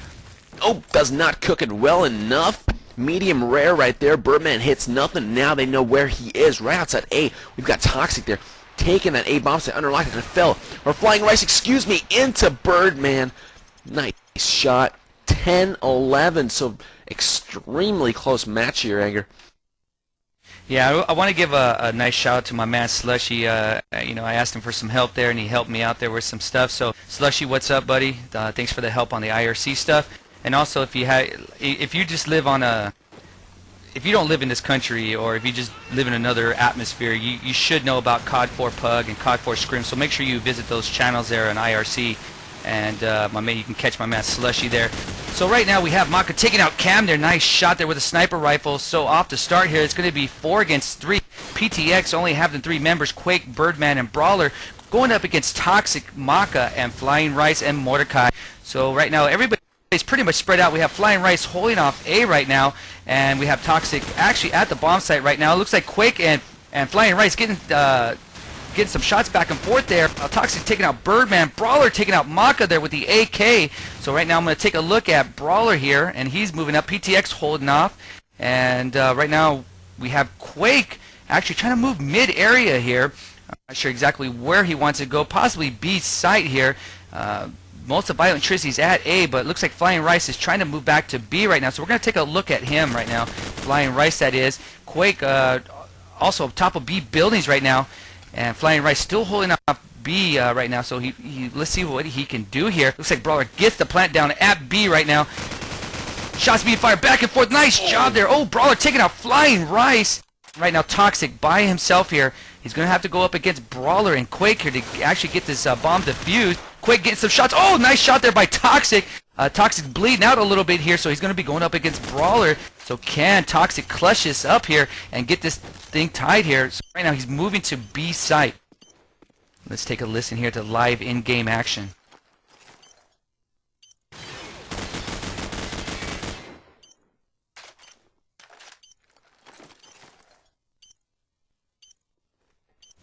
Oh, does not cook it well enough. Medium rare right there. Birdman hits nothing. Now they know where he is. Right outside A. We've got Toxic there. Taking that A bomb set under lock and fell. Or Flying Rice, excuse me, into Birdman. Nice shot. 10-11. So extremely close match here, Anger. Yeah, I want to give a nice shout out to my man Slushy. You know, I asked him for some help there, and he helped me out there with some stuff. So Slushy, what's up, buddy? Thanks for the help on the IRC stuff. And also, if you just live on if you don't live in this country, or if you just live in another atmosphere, you should know about COD4 Pug and COD4 Scrim. So make sure you visit those channels there on IRC. And my man, you can catch my man Slushy there. So right now we have Maka taking out Cam there. Nice shot there with a sniper rifle. So off to start here, it's going to be 4 against 3. PTX only having 3 members, Quake, Birdman, and Brawler, going up against Toxic, Maka, and Flying Rice and Mordecai. So right now everybody's pretty much spread out. We have Flying Rice holding off A right now, and we have Toxic actually at the bomb site right now. It looks like Quake and Flying Rice getting some shots back and forth there. Toxic taking out Birdman, Brawler taking out Maka there with the AK. So right now I'm going to take a look at Brawler here, and he's moving up. PTX holding off, and right now we have Quake actually trying to move mid-area here. I'm not sure exactly where he wants to go, possibly B site here. Most of Violentricity's at A, but it looks like Flying Rice is trying to move back to B right now. So we're going to take a look at him right now. Flying Rice, that is. Quake also up top of B buildings right now. And Flying Rice still holding up B right now, so let's see what he can do here. Looks like Brawler gets the plant down at B right now. Shots being fired back and forth. Nice job there. Oh, Brawler taking out Flying Rice. Right now, Toxic by himself here. He's going to have to go up against Brawler and Quake here to actually get this bomb defused. Quake getting some shots. Oh, nice shot there by Toxic. Toxic bleeding out a little bit here, so he's going to be going up against Brawler. So can Toxic clutch this up here and get this thing tied here? So right now he's moving to B site. Let's take a listen here to live in-game action.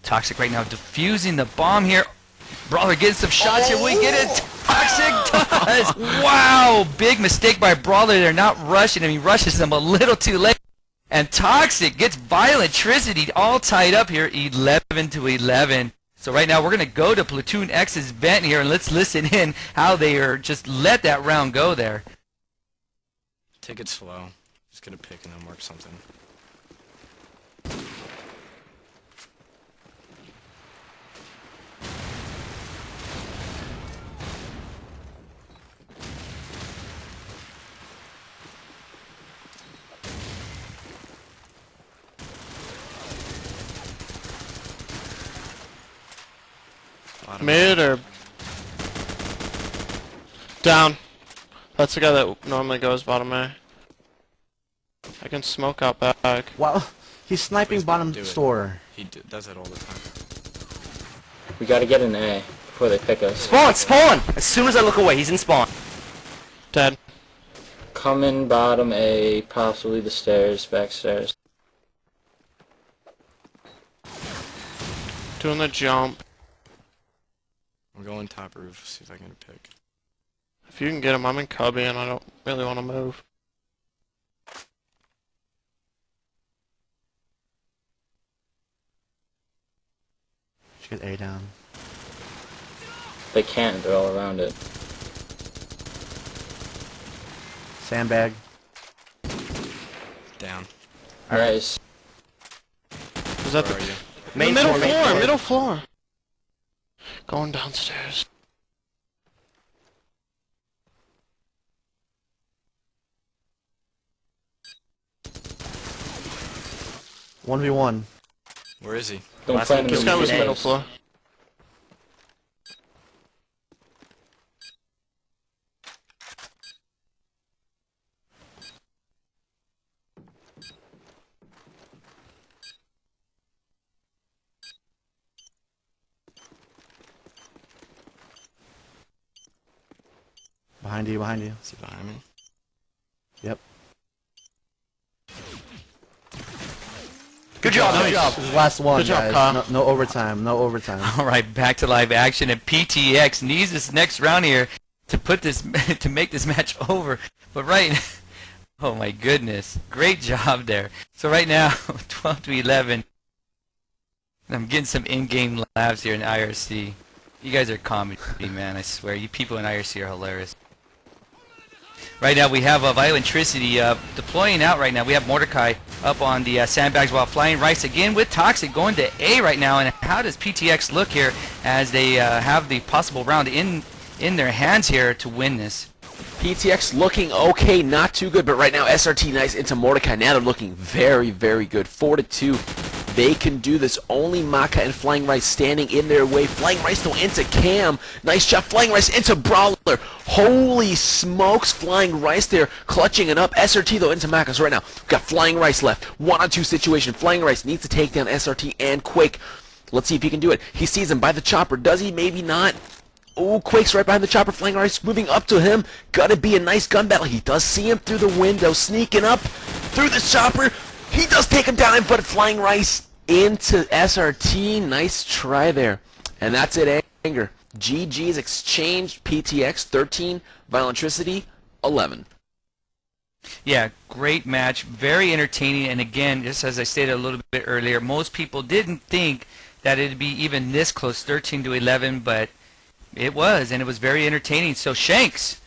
Toxic right now defusing the bomb here. Brawler getting some shots here. We get it. Toxic does. Wow. Big mistake by Brawler. They're not rushing him. He rushes them a little too late. And Toxic gets Violentricity all tied up here, 11 to 11. So right now we're going to go to Platoon X's vent here, and let's listen in how they are just let that round go there. Take it slow. Just get a pick and then work something. Mid or down? That's the guy that normally goes bottom A. I can smoke out back. Wow, he's sniping bottom store. He does it all the time. We gotta get an A before they pick us. Spawn! Spawn! As soon as I look away, he's in spawn. Dead. Coming bottom A, possibly the stairs, back stairs. Doing the jump. I'm going top roof, see if I can get a pick. If you can get him, I'm in cubby and I don't really want to move. Should get A down. They can't, they're all around it. Sandbag. Down. Nice. Is that Where are the you? middle floor? Middle floor. Going downstairs. One v one. Where is he? Don't plan This guy was middle floor. Behind you, behind you. Is he behind me? Yep. Good job, good job. This is the last one, Good job, guys. Kyle. No overtime, no overtime. All right, back to live action, and PTX needs this next round here to put this to make this match over. But right, oh my goodness, great job there. So right now, 12 to 11. I'm getting some in-game laughs here in IRC. You guys are comedy, man. I swear, you people in IRC are hilarious. Right now we have Violentricity deploying out right now. We have Mordecai up on the sandbags while Flying Rice again with Toxic going to A right now. And how does PTX look here as they have the possible round in their hands here to win this? PTX looking okay, not too good, but right now SRT nice into Mordecai. Now they're looking very, very good. 4-2. They can do this. Only Maka and Flying Rice standing in their way. Flying Rice though into Cam. Nice shot. Flying Rice into Brawler. Holy smokes. Flying Rice there clutching it up. SRT though into Maka. So right now, we've got Flying Rice left. 1-on-2 situation. Flying Rice needs to take down SRT and Quake. Let's see if he can do it. He sees him by the chopper. Does he? Maybe not. Oh, Quake's right behind the chopper. Flying Rice moving up to him. Gotta be a nice gun battle. He does see him through the window, sneaking up through the chopper. He does take him down, but Flying Rice into SRT. Nice try there. And that's it, Anger. GG's exchanged. PTX 13, Violentricity 11. Yeah, great match. Very entertaining. And again, just as I stated a little bit earlier, most people didn't think that it'd be even this close, 13 to 11, but it was, and it was very entertaining. So Shanks,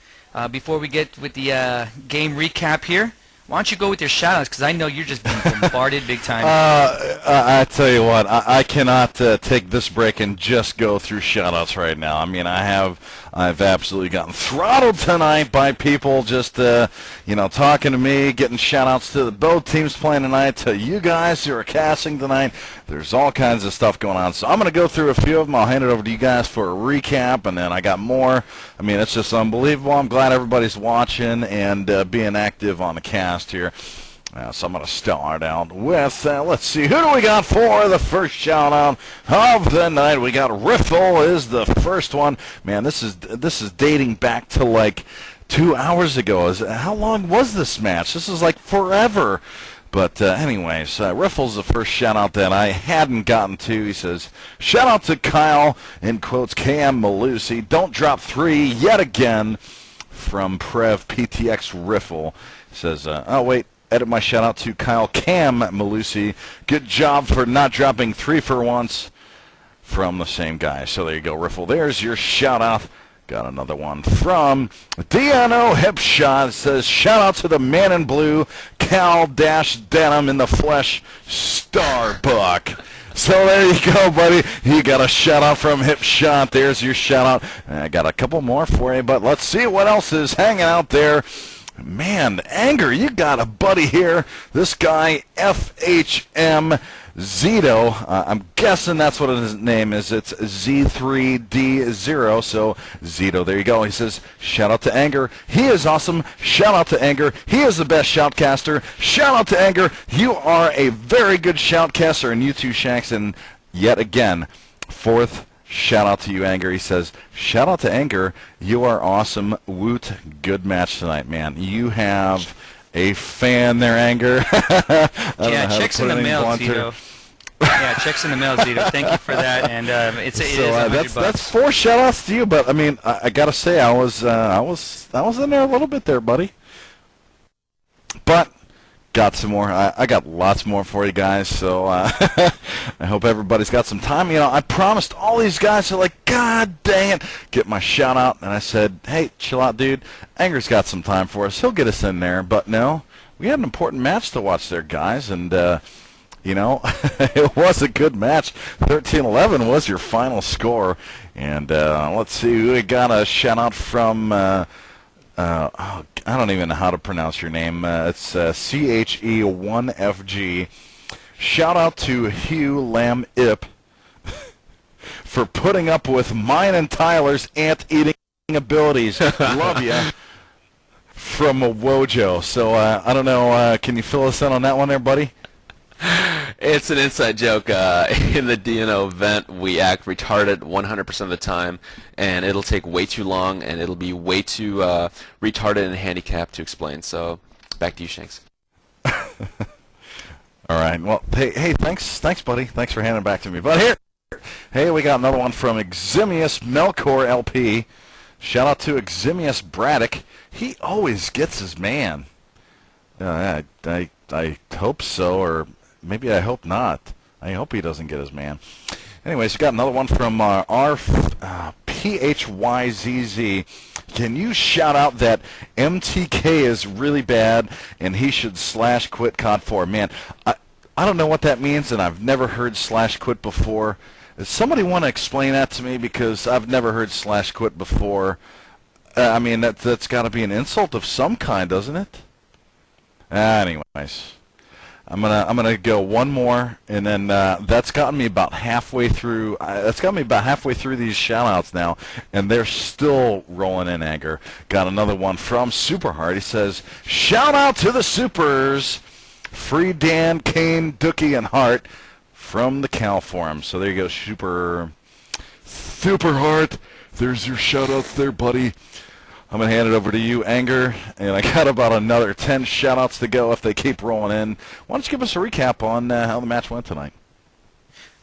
before we get with the game recap here, why don't you go with your shoutouts, because I know you're just being bombarded big time. I tell you what, I cannot take this break and just go through shoutouts right now. I mean, I've absolutely gotten throttled tonight by people just talking to me, getting shoutouts to both teams playing tonight, to you guys who are casting tonight. There's all kinds of stuff going on, so I'm going to go through a few of them. I'll hand it over to you guys for a recap, and then I got more. I mean, it's just unbelievable. I'm glad everybody's watching and being active on the cast here. So I'm going to start out with, let's see, who do we got for the first shout-out of the night? We got Riffle is the first one. Man, this is dating back to like 2 hours ago. How long was this match? This is like forever. But anyways, Riffle's the first shout-out that I hadn't gotten to. He says, shout-out to Kyle, in quotes, KM Malusi. Don't drop 3 yet again from Prev PTX Riffle. He says, oh, wait. Edit my shout-out to Kyle Cam Malusi. Good job for not dropping 3 for once from the same guy. So there you go, Riffle. There's your shout-out. Got another one from DNO Hipshot. It says, shout-out to the man in blue, Cal-Denim in the flesh, Starbuck. So there you go, buddy. You got a shout-out from Hipshot. There's your shout-out. I got a couple more for you, but let's see what else is hanging out there. Man, Anger, you got a buddy here. This guy, FHM Zito. I'm guessing that's what his name is. It's Z3D0. So, Zito, there you go. He says, shout out to Anger. He is awesome. Shout out to Anger. He is the best shoutcaster. Shout out to Anger. You are a very good shoutcaster. And you too, Shanks. And yet again, 4th shout out to you, Anger. He says, shout out to Anger. You are awesome. Woot. Good match tonight, man. You have a fan there, Anger. Yeah, checks in the mail, Zito. Yeah, checks in the mail, Zito. Thank you for that. And it is $100. That's 4 shout outs to you, but I mean, I gotta say, I was in there a little bit there, buddy. But got some more. I got lots more for you guys, so I hope everybody's got some time. You know, I promised all these guys, are like, God dang it, get my shout out, and I said, hey, chill out, dude. Anger's got some time for us. He'll get us in there, but no, we had an important match to watch there, guys, and you know, it was a good match. 13-11 was your final score, and let's see, we got a shout out from I don't even know how to pronounce your name. It's CHE1FG. Shout out to Hugh Lamb Ip for putting up with mine and Tyler's ant-eating abilities. Love ya. From a Wojo. So I don't know. Can you fill us in on that one there, buddy? It's an inside joke. In the DNO event, we act retarded 100% of the time, and it'll take way too long, and it'll be way too retarded and handicapped to explain. So, back to you, Shanks. All right. Well, hey, thanks, buddy. Thanks for handing it back to me. But here, hey, we got another one from Eximius Melkor LP. Shout out to Eximius Braddock. He always gets his man. I hope so, or maybe I hope not. I hope he doesn't get his man. Anyways, we got another one from PHYZZ. Can you shout out that MTK is really bad and he should / quit COD4? Man, I don't know what that means, and I've never heard / quit before. Does somebody want to explain that to me, because I've never heard / quit before. I mean, that's got to be an insult of some kind, doesn't it? Anyways. I'm gonna go one more, and then that's gotten me about halfway through. That's got me about halfway through these shout-outs now, and they're still rolling in anger. Got another one from Superhard. He says, "Shout out to the Supers, Free Dan, Kane, Dookie, and Hart from the Cal Forum." So there you go, Superhard. There's your shout-outs there, buddy. I'm going to hand it over to you, Anger, and I got about another 10 shout-outs to go if they keep rolling in. Why don't you give us a recap on how the match went tonight?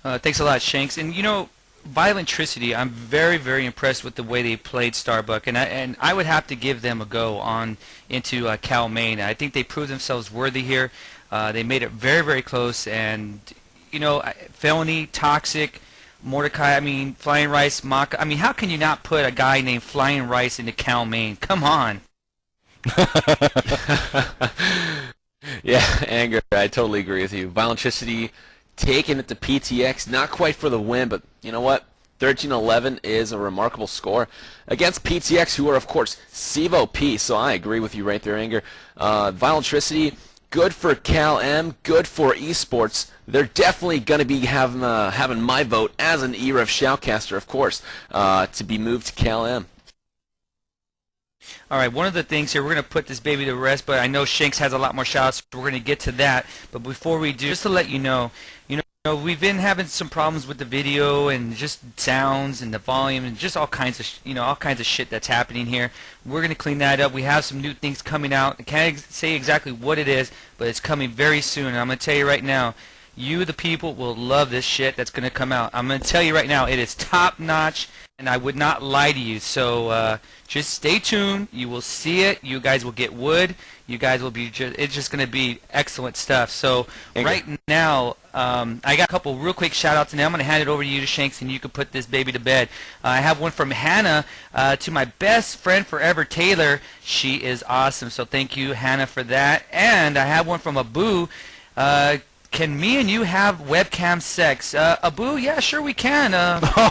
Thanks a lot, Shanks. And, you know, Violentricity, I'm very, very impressed with the way they played Starbuck, and I would have to give them a go on into Cal Maine. I think they proved themselves worthy here. They made it very, very close, and, you know, Felony, Toxic, Mordecai, I mean, Flying Rice, Maka. I mean, how can you not put a guy named Flying Rice into Cal Maine? Come on. Yeah, Anger, I totally agree with you. Violentricity taking it to PTX, not quite for the win, but you know what? 13-11 is a remarkable score against PTX, who are, of course, Civo P. So I agree with you right there, Anger. Violentricity, good for Cal M, good for esports. They're definitely going to be having my vote as an e-rev shoutcaster, of course, to be moved to Cal M. All right, one of the things here, we're going to put this baby to rest, but I know Shanks has a lot more shout-outs, so we're going to get to that. But before we do, just to let you know, we've been having some problems with the video and just sounds and the volume and just all kinds of, all kinds of shit that's happening here. We're going to clean that up. We have some new things coming out. I can't say exactly what it is, but it's coming very soon. And I'm going to tell you right now, you, the people, will love this shit that's going to come out. I'm going to tell you right now, it is top-notch, and I would not lie to you. So just stay tuned. You will see it. You guys will get wood. You guys will be it's just going to be excellent stuff. So right now, I got a couple real quick shout-outs, and then I'm going to hand it over to you, to Shanks, and you can put this baby to bed. I have one from Hannah to my best friend forever, Taylor. She is awesome, so thank you, Hannah, for that. And I have one from Abu. Can me and you have webcam sex? Abu, yeah, sure we can.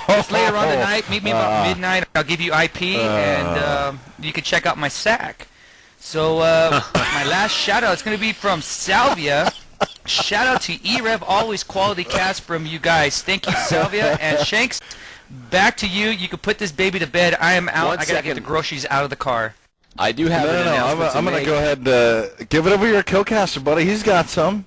Just later on tonight, meet me about midnight. I'll give you IP, and you can check out my sack. So my last shout-out is going to be from Salvia. Shout out to e-rev, always quality cast from you guys. Thank you, Salvia. And Shanks, back to you. You can put this baby to bed. I am out. I got to get the groceries out of the car. I do have an announcement I'm going to go ahead and give it over to your co-caster, buddy. He's got some.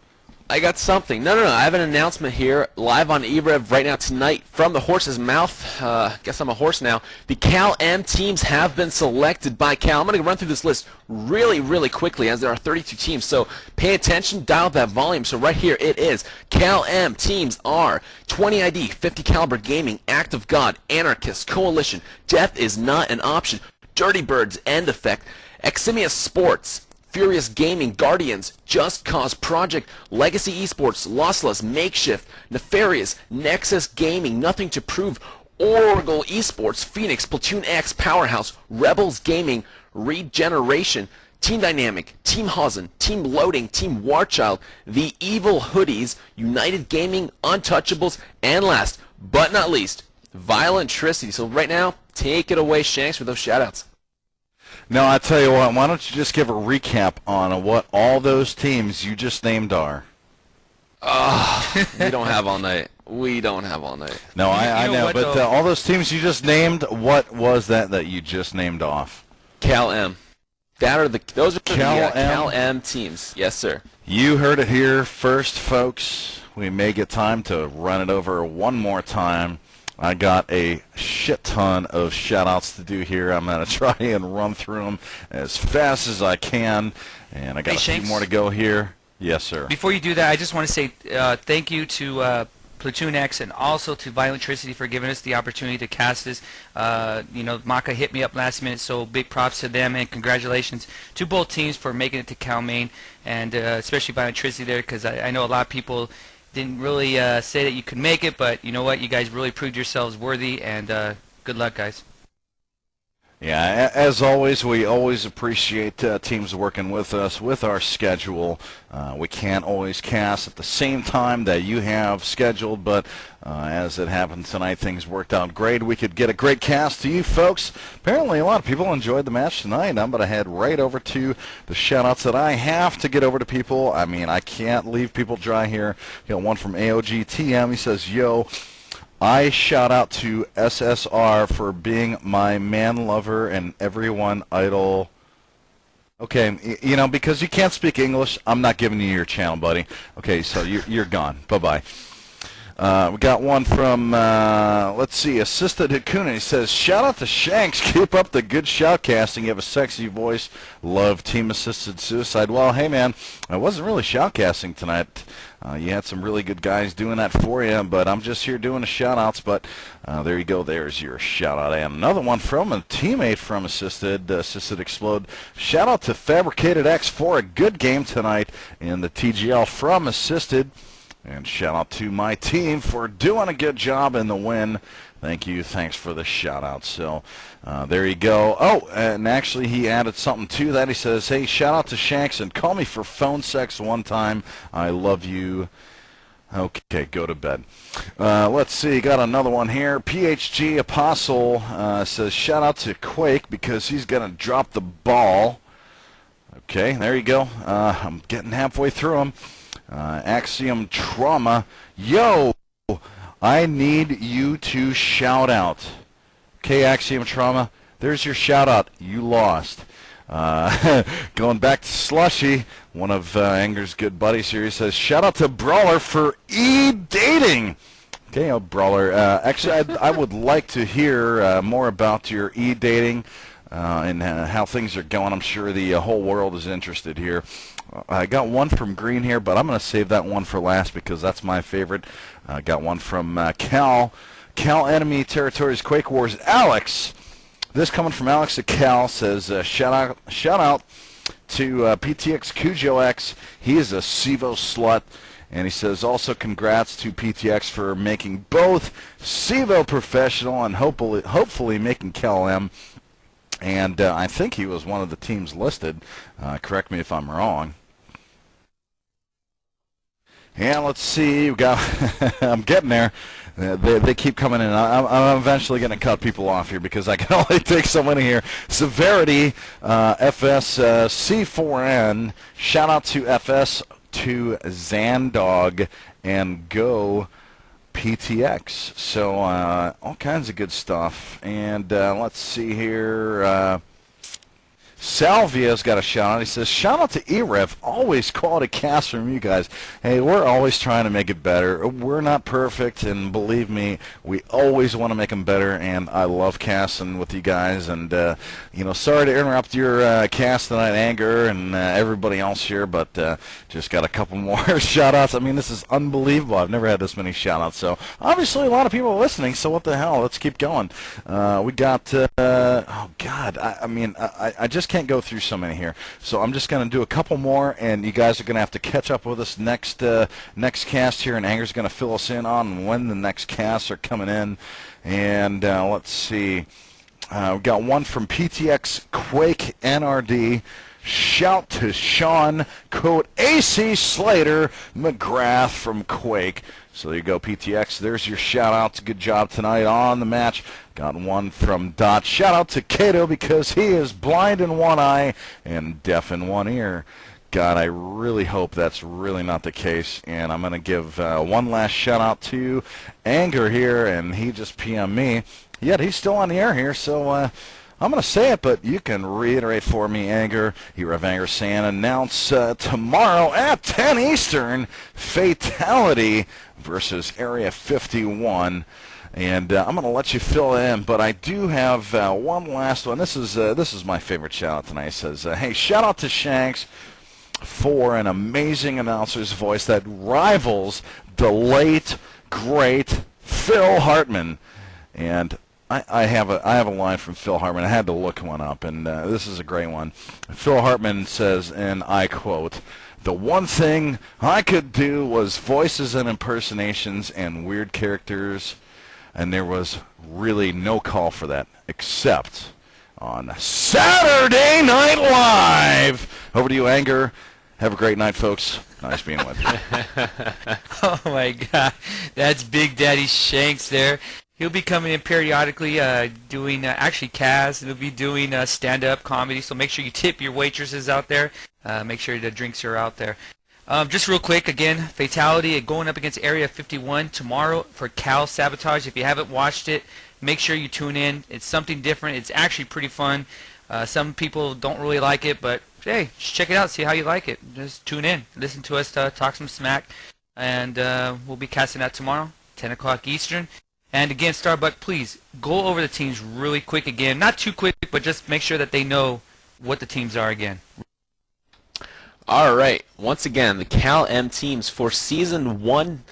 I got something. No. I have an announcement here, live on e-rev right now tonight from the horse's mouth. Guess I'm a horse now. The Cal M teams have been selected by Cal. I'm going to run through this list really, really quickly, as there are 32 teams. So pay attention, dial that volume. So right here it is. Cal M teams are 20 ID, 50 Caliber Gaming, Act of God, Anarchist, Coalition, Death is Not an Option, Dirty Birds, End Effect, Eximius Sports, Furious Gaming, Guardians, Just Cause Project, Legacy Esports, Lossless, Makeshift, Nefarious, Nexus Gaming, Nothing to Prove, Oracle Esports, Phoenix, Platoon X, Powerhouse, Rebels Gaming, Regeneration, Team Dynamic, Team Hausen, Team Loading, Team Warchild, The Evil Hoodies, United Gaming, Untouchables, and last but not least, Violentricity. So right now, take it away, Shanks, with those shoutouts. No, I tell you what, why don't you just give a recap on what all those teams you just named are? We don't have all night. We don't have all night. No, I know, but all those teams you just named, what was that you just named off? Cal M. Those are the Cal M teams. Yes, sir. You heard it here first, folks. We may get time to run it over one more time. I got a shit ton of shout-outs to do here. I'm going to try and run through them as fast as I can, and I got a few more to go here. Yes, sir. Before you do that, I just want to say thank you to Platoon X and also to Violentricity for giving us the opportunity to cast this. Maka hit me up last minute, so big props to them, and congratulations to both teams for making it to Cal Maine, and especially Violentricity there, because I know a lot of people didn't really say that you could make it, but you know what? You guys really proved yourselves worthy, and good luck, guys. Yeah, as always, we always appreciate teams working with us with our schedule. We can't always cast at the same time that you have scheduled, but as it happened tonight, things worked out great. We could get a great cast to you folks. Apparently, a lot of people enjoyed the match tonight. I'm going to head right over to the shout-outs that I have to get over to people. I mean, I can't leave people dry here. You know, one from AOGTM. He says, yo, I shout out to SSR for being my man lover and everyone idol. Okay, you know, because you can't speak English, I'm not giving you your channel, buddy. Okay, so you're gone. Bye-bye. We got one from, let's see, Assisted Hakuna. He says, shout out to Shanks. Keep up the good shoutcasting. You have a sexy voice. Love team-assisted suicide. Well, hey, man, I wasn't really shoutcasting tonight. You had some really good guys doing that for you, but I'm just here doing the shout-outs. But there you go. There's your shout-out. And another one from a teammate from Assisted Explode. Shout out to Fabricated X for a good game tonight in the TGL from Assisted. And shout out to my team for doing a good job in the win. Thank you. Thanks for the shout out. So there you go. Oh, and actually he added something to that. He says, hey, shout out to Shanks and call me for phone sex one time. I love you. Okay, go to bed. Let's see. Got another one here. PHG Apostle says, shout out to Quake because he's going to drop the ball. Okay, there you go. I'm getting halfway through them. Axiom Trauma, yo, I need you to shout out. Okay, Axiom Trauma, there's your shout out. You lost. Going back to Slushy, one of Anger's good buddies here, he says, shout out to Brawler for e-dating. Okay, Brawler, actually, I would like to hear more about your e-dating and how things are going. I'm sure the whole world is interested here. I got one from Green here, but I'm going to save that one for last because that's my favorite. I got one from Cal Enemy Territories Quake Wars Alex. This coming from Alex to Cal says, shout out to PTX Cujo X. He is a Sivo slut. And he says also congrats to PTX for making both Sivo professional and hopefully making Cal M. And I think he was one of the teams listed. Correct me if I'm wrong. Yeah, let's see. We got. I'm getting there. They keep coming in. I'm eventually going to cut people off here because I can only take so many here. Severity, FS C4N. Shout out to FS, to Zandog, and Go PTX. So all kinds of good stuff. And let's see here. Salvia's got a shout out. He says, shout out to e-rev. Always quality cast from you guys. Hey, we're always trying to make it better. We're not perfect, and believe me, we always want to make them better, and I love casting with you guys. And, you know, sorry to interrupt your cast tonight, Anger, and everybody else here, but just got a couple more shout outs. I mean, this is unbelievable. I've never had this many shout outs. So, obviously, a lot of people are listening, so what the hell? Let's keep going. We got, oh, God, I mean, I just can't go through so many here, so I'm just going to do a couple more, and you guys are going to have to catch up with us next cast here, and Anger's going to fill us in on when the next casts are coming in. And let's see, we got one from PTX Quake NRD. Shout to Sean, code AC Slater McGrath from Quake. So there you go, PTX. There's your shout-out. Good job tonight on the match. Got one from Dot. Shout-out to Kato because he is blind in one eye and deaf in one ear. God, I really hope that's really not the case. And I'm going to give one last shout-out to Anger here, and he just PM'd me. Yet he's still on the air here, so I'm going to say it, but you can reiterate for me, Anger. e-rev Anger saying, announce tomorrow at 10 Eastern, Fatality versus Area 51. And I'm going to let you fill in, but I do have one last one. This is my favorite shout-out tonight. It says, hey, shout-out to Shanks for an amazing announcer's voice that rivals the late, great Phil Hartman. And I have a line from Phil Hartman. I had to look one up, and this is a great one. Phil Hartman says, and I quote, the one thing I could do was voices and impersonations and weird characters, and there was really no call for that, except on Saturday Night Live. Over to you, Anger. Have a great night, folks. Nice being with you. Oh my God, that's Big Daddy Shanks there. He'll be coming in periodically, doing actually Kaz. He'll be doing stand-up comedy. So make sure you tip your waitresses out there. Make sure the drinks are out there. Just real quick, again, Fatality going up against Area 51 tomorrow for Cal Sabotage. If you haven't watched it, make sure you tune in. It's something different. It's actually pretty fun. Some people don't really like it, but hey, just check it out, see how you like it. Just tune in, listen to us talk some smack, and we'll be casting that tomorrow, 10 o'clock Eastern. And again, Starbuck, please go over the teams really quick again. Not too quick, but just make sure that they know what the teams are again. All right. Once again, the Cal M teams for Season 1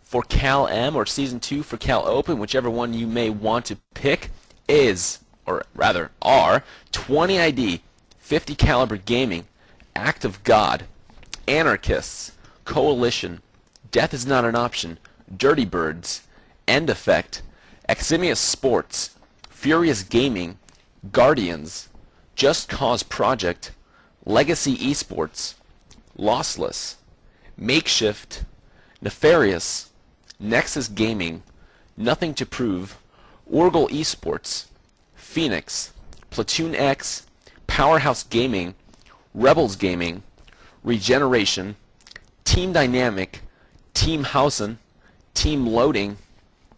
for Cal M or Season 2 for Cal Open, whichever one you may want to pick, is, or rather are, 20 ID, 50 Caliber Gaming, Act of God, Anarchists, Coalition, Death is Not an Option, Dirty Birds, End Effect, Eximius Sports, Furious Gaming, Guardians, Just Cause Project, Legacy Esports, Lossless, Makeshift, Nefarious, Nexus Gaming, Nothing to Prove, Orgle Esports, Phoenix, Platoon X, Powerhouse Gaming, Rebels Gaming, Regeneration, Team Dynamic, Team Hausen, Team Loading,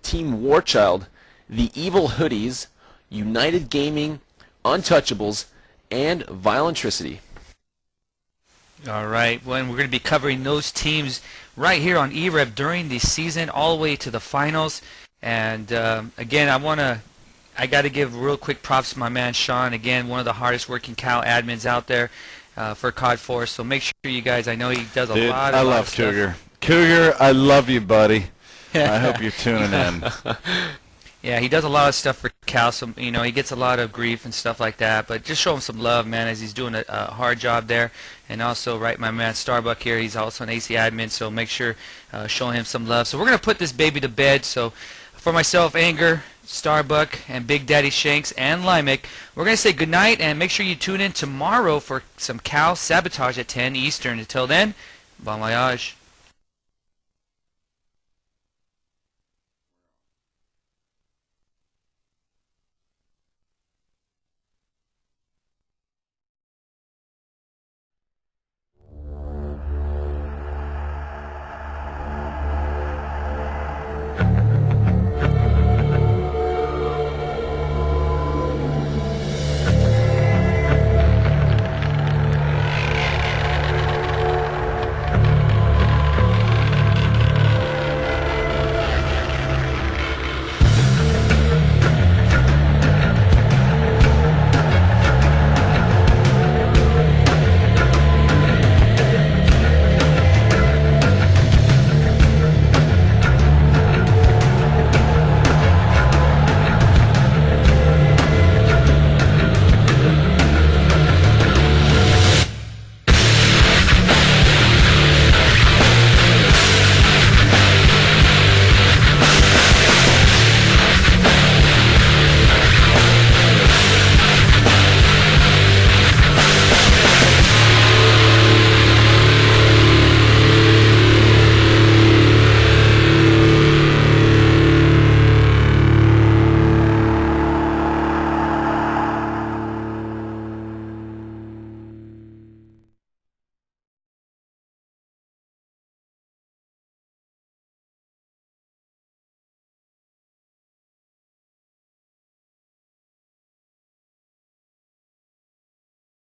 Team Warchild, The Evil Hoodies, United Gaming, Untouchables, and Violentricity. All right, well, and we're going to be covering those teams right here on e-rev during the season, all the way to the finals. And again, I got to give real quick props to my man Sean. Again, one of the hardest working Cal admins out there for COD4. So make sure you guys, I know he does a lot of stuff. Cougar. Cougar, I love you, buddy. I hope you're tuning in. Yeah, he does a lot of stuff for Cal. So, you know, he gets a lot of grief and stuff like that. But just show him some love, man, as he's doing a hard job there. And also, right, my man Starbuck here, he's also an AC admin. So make sure show him some love. So we're going to put this baby to bed. So for myself, Anger, Starbuck, and Big Daddy Shanks, and Limek, we're going to say goodnight. And make sure you tune in tomorrow for some Cal Sabotage at 10 Eastern. Until then, bon voyage.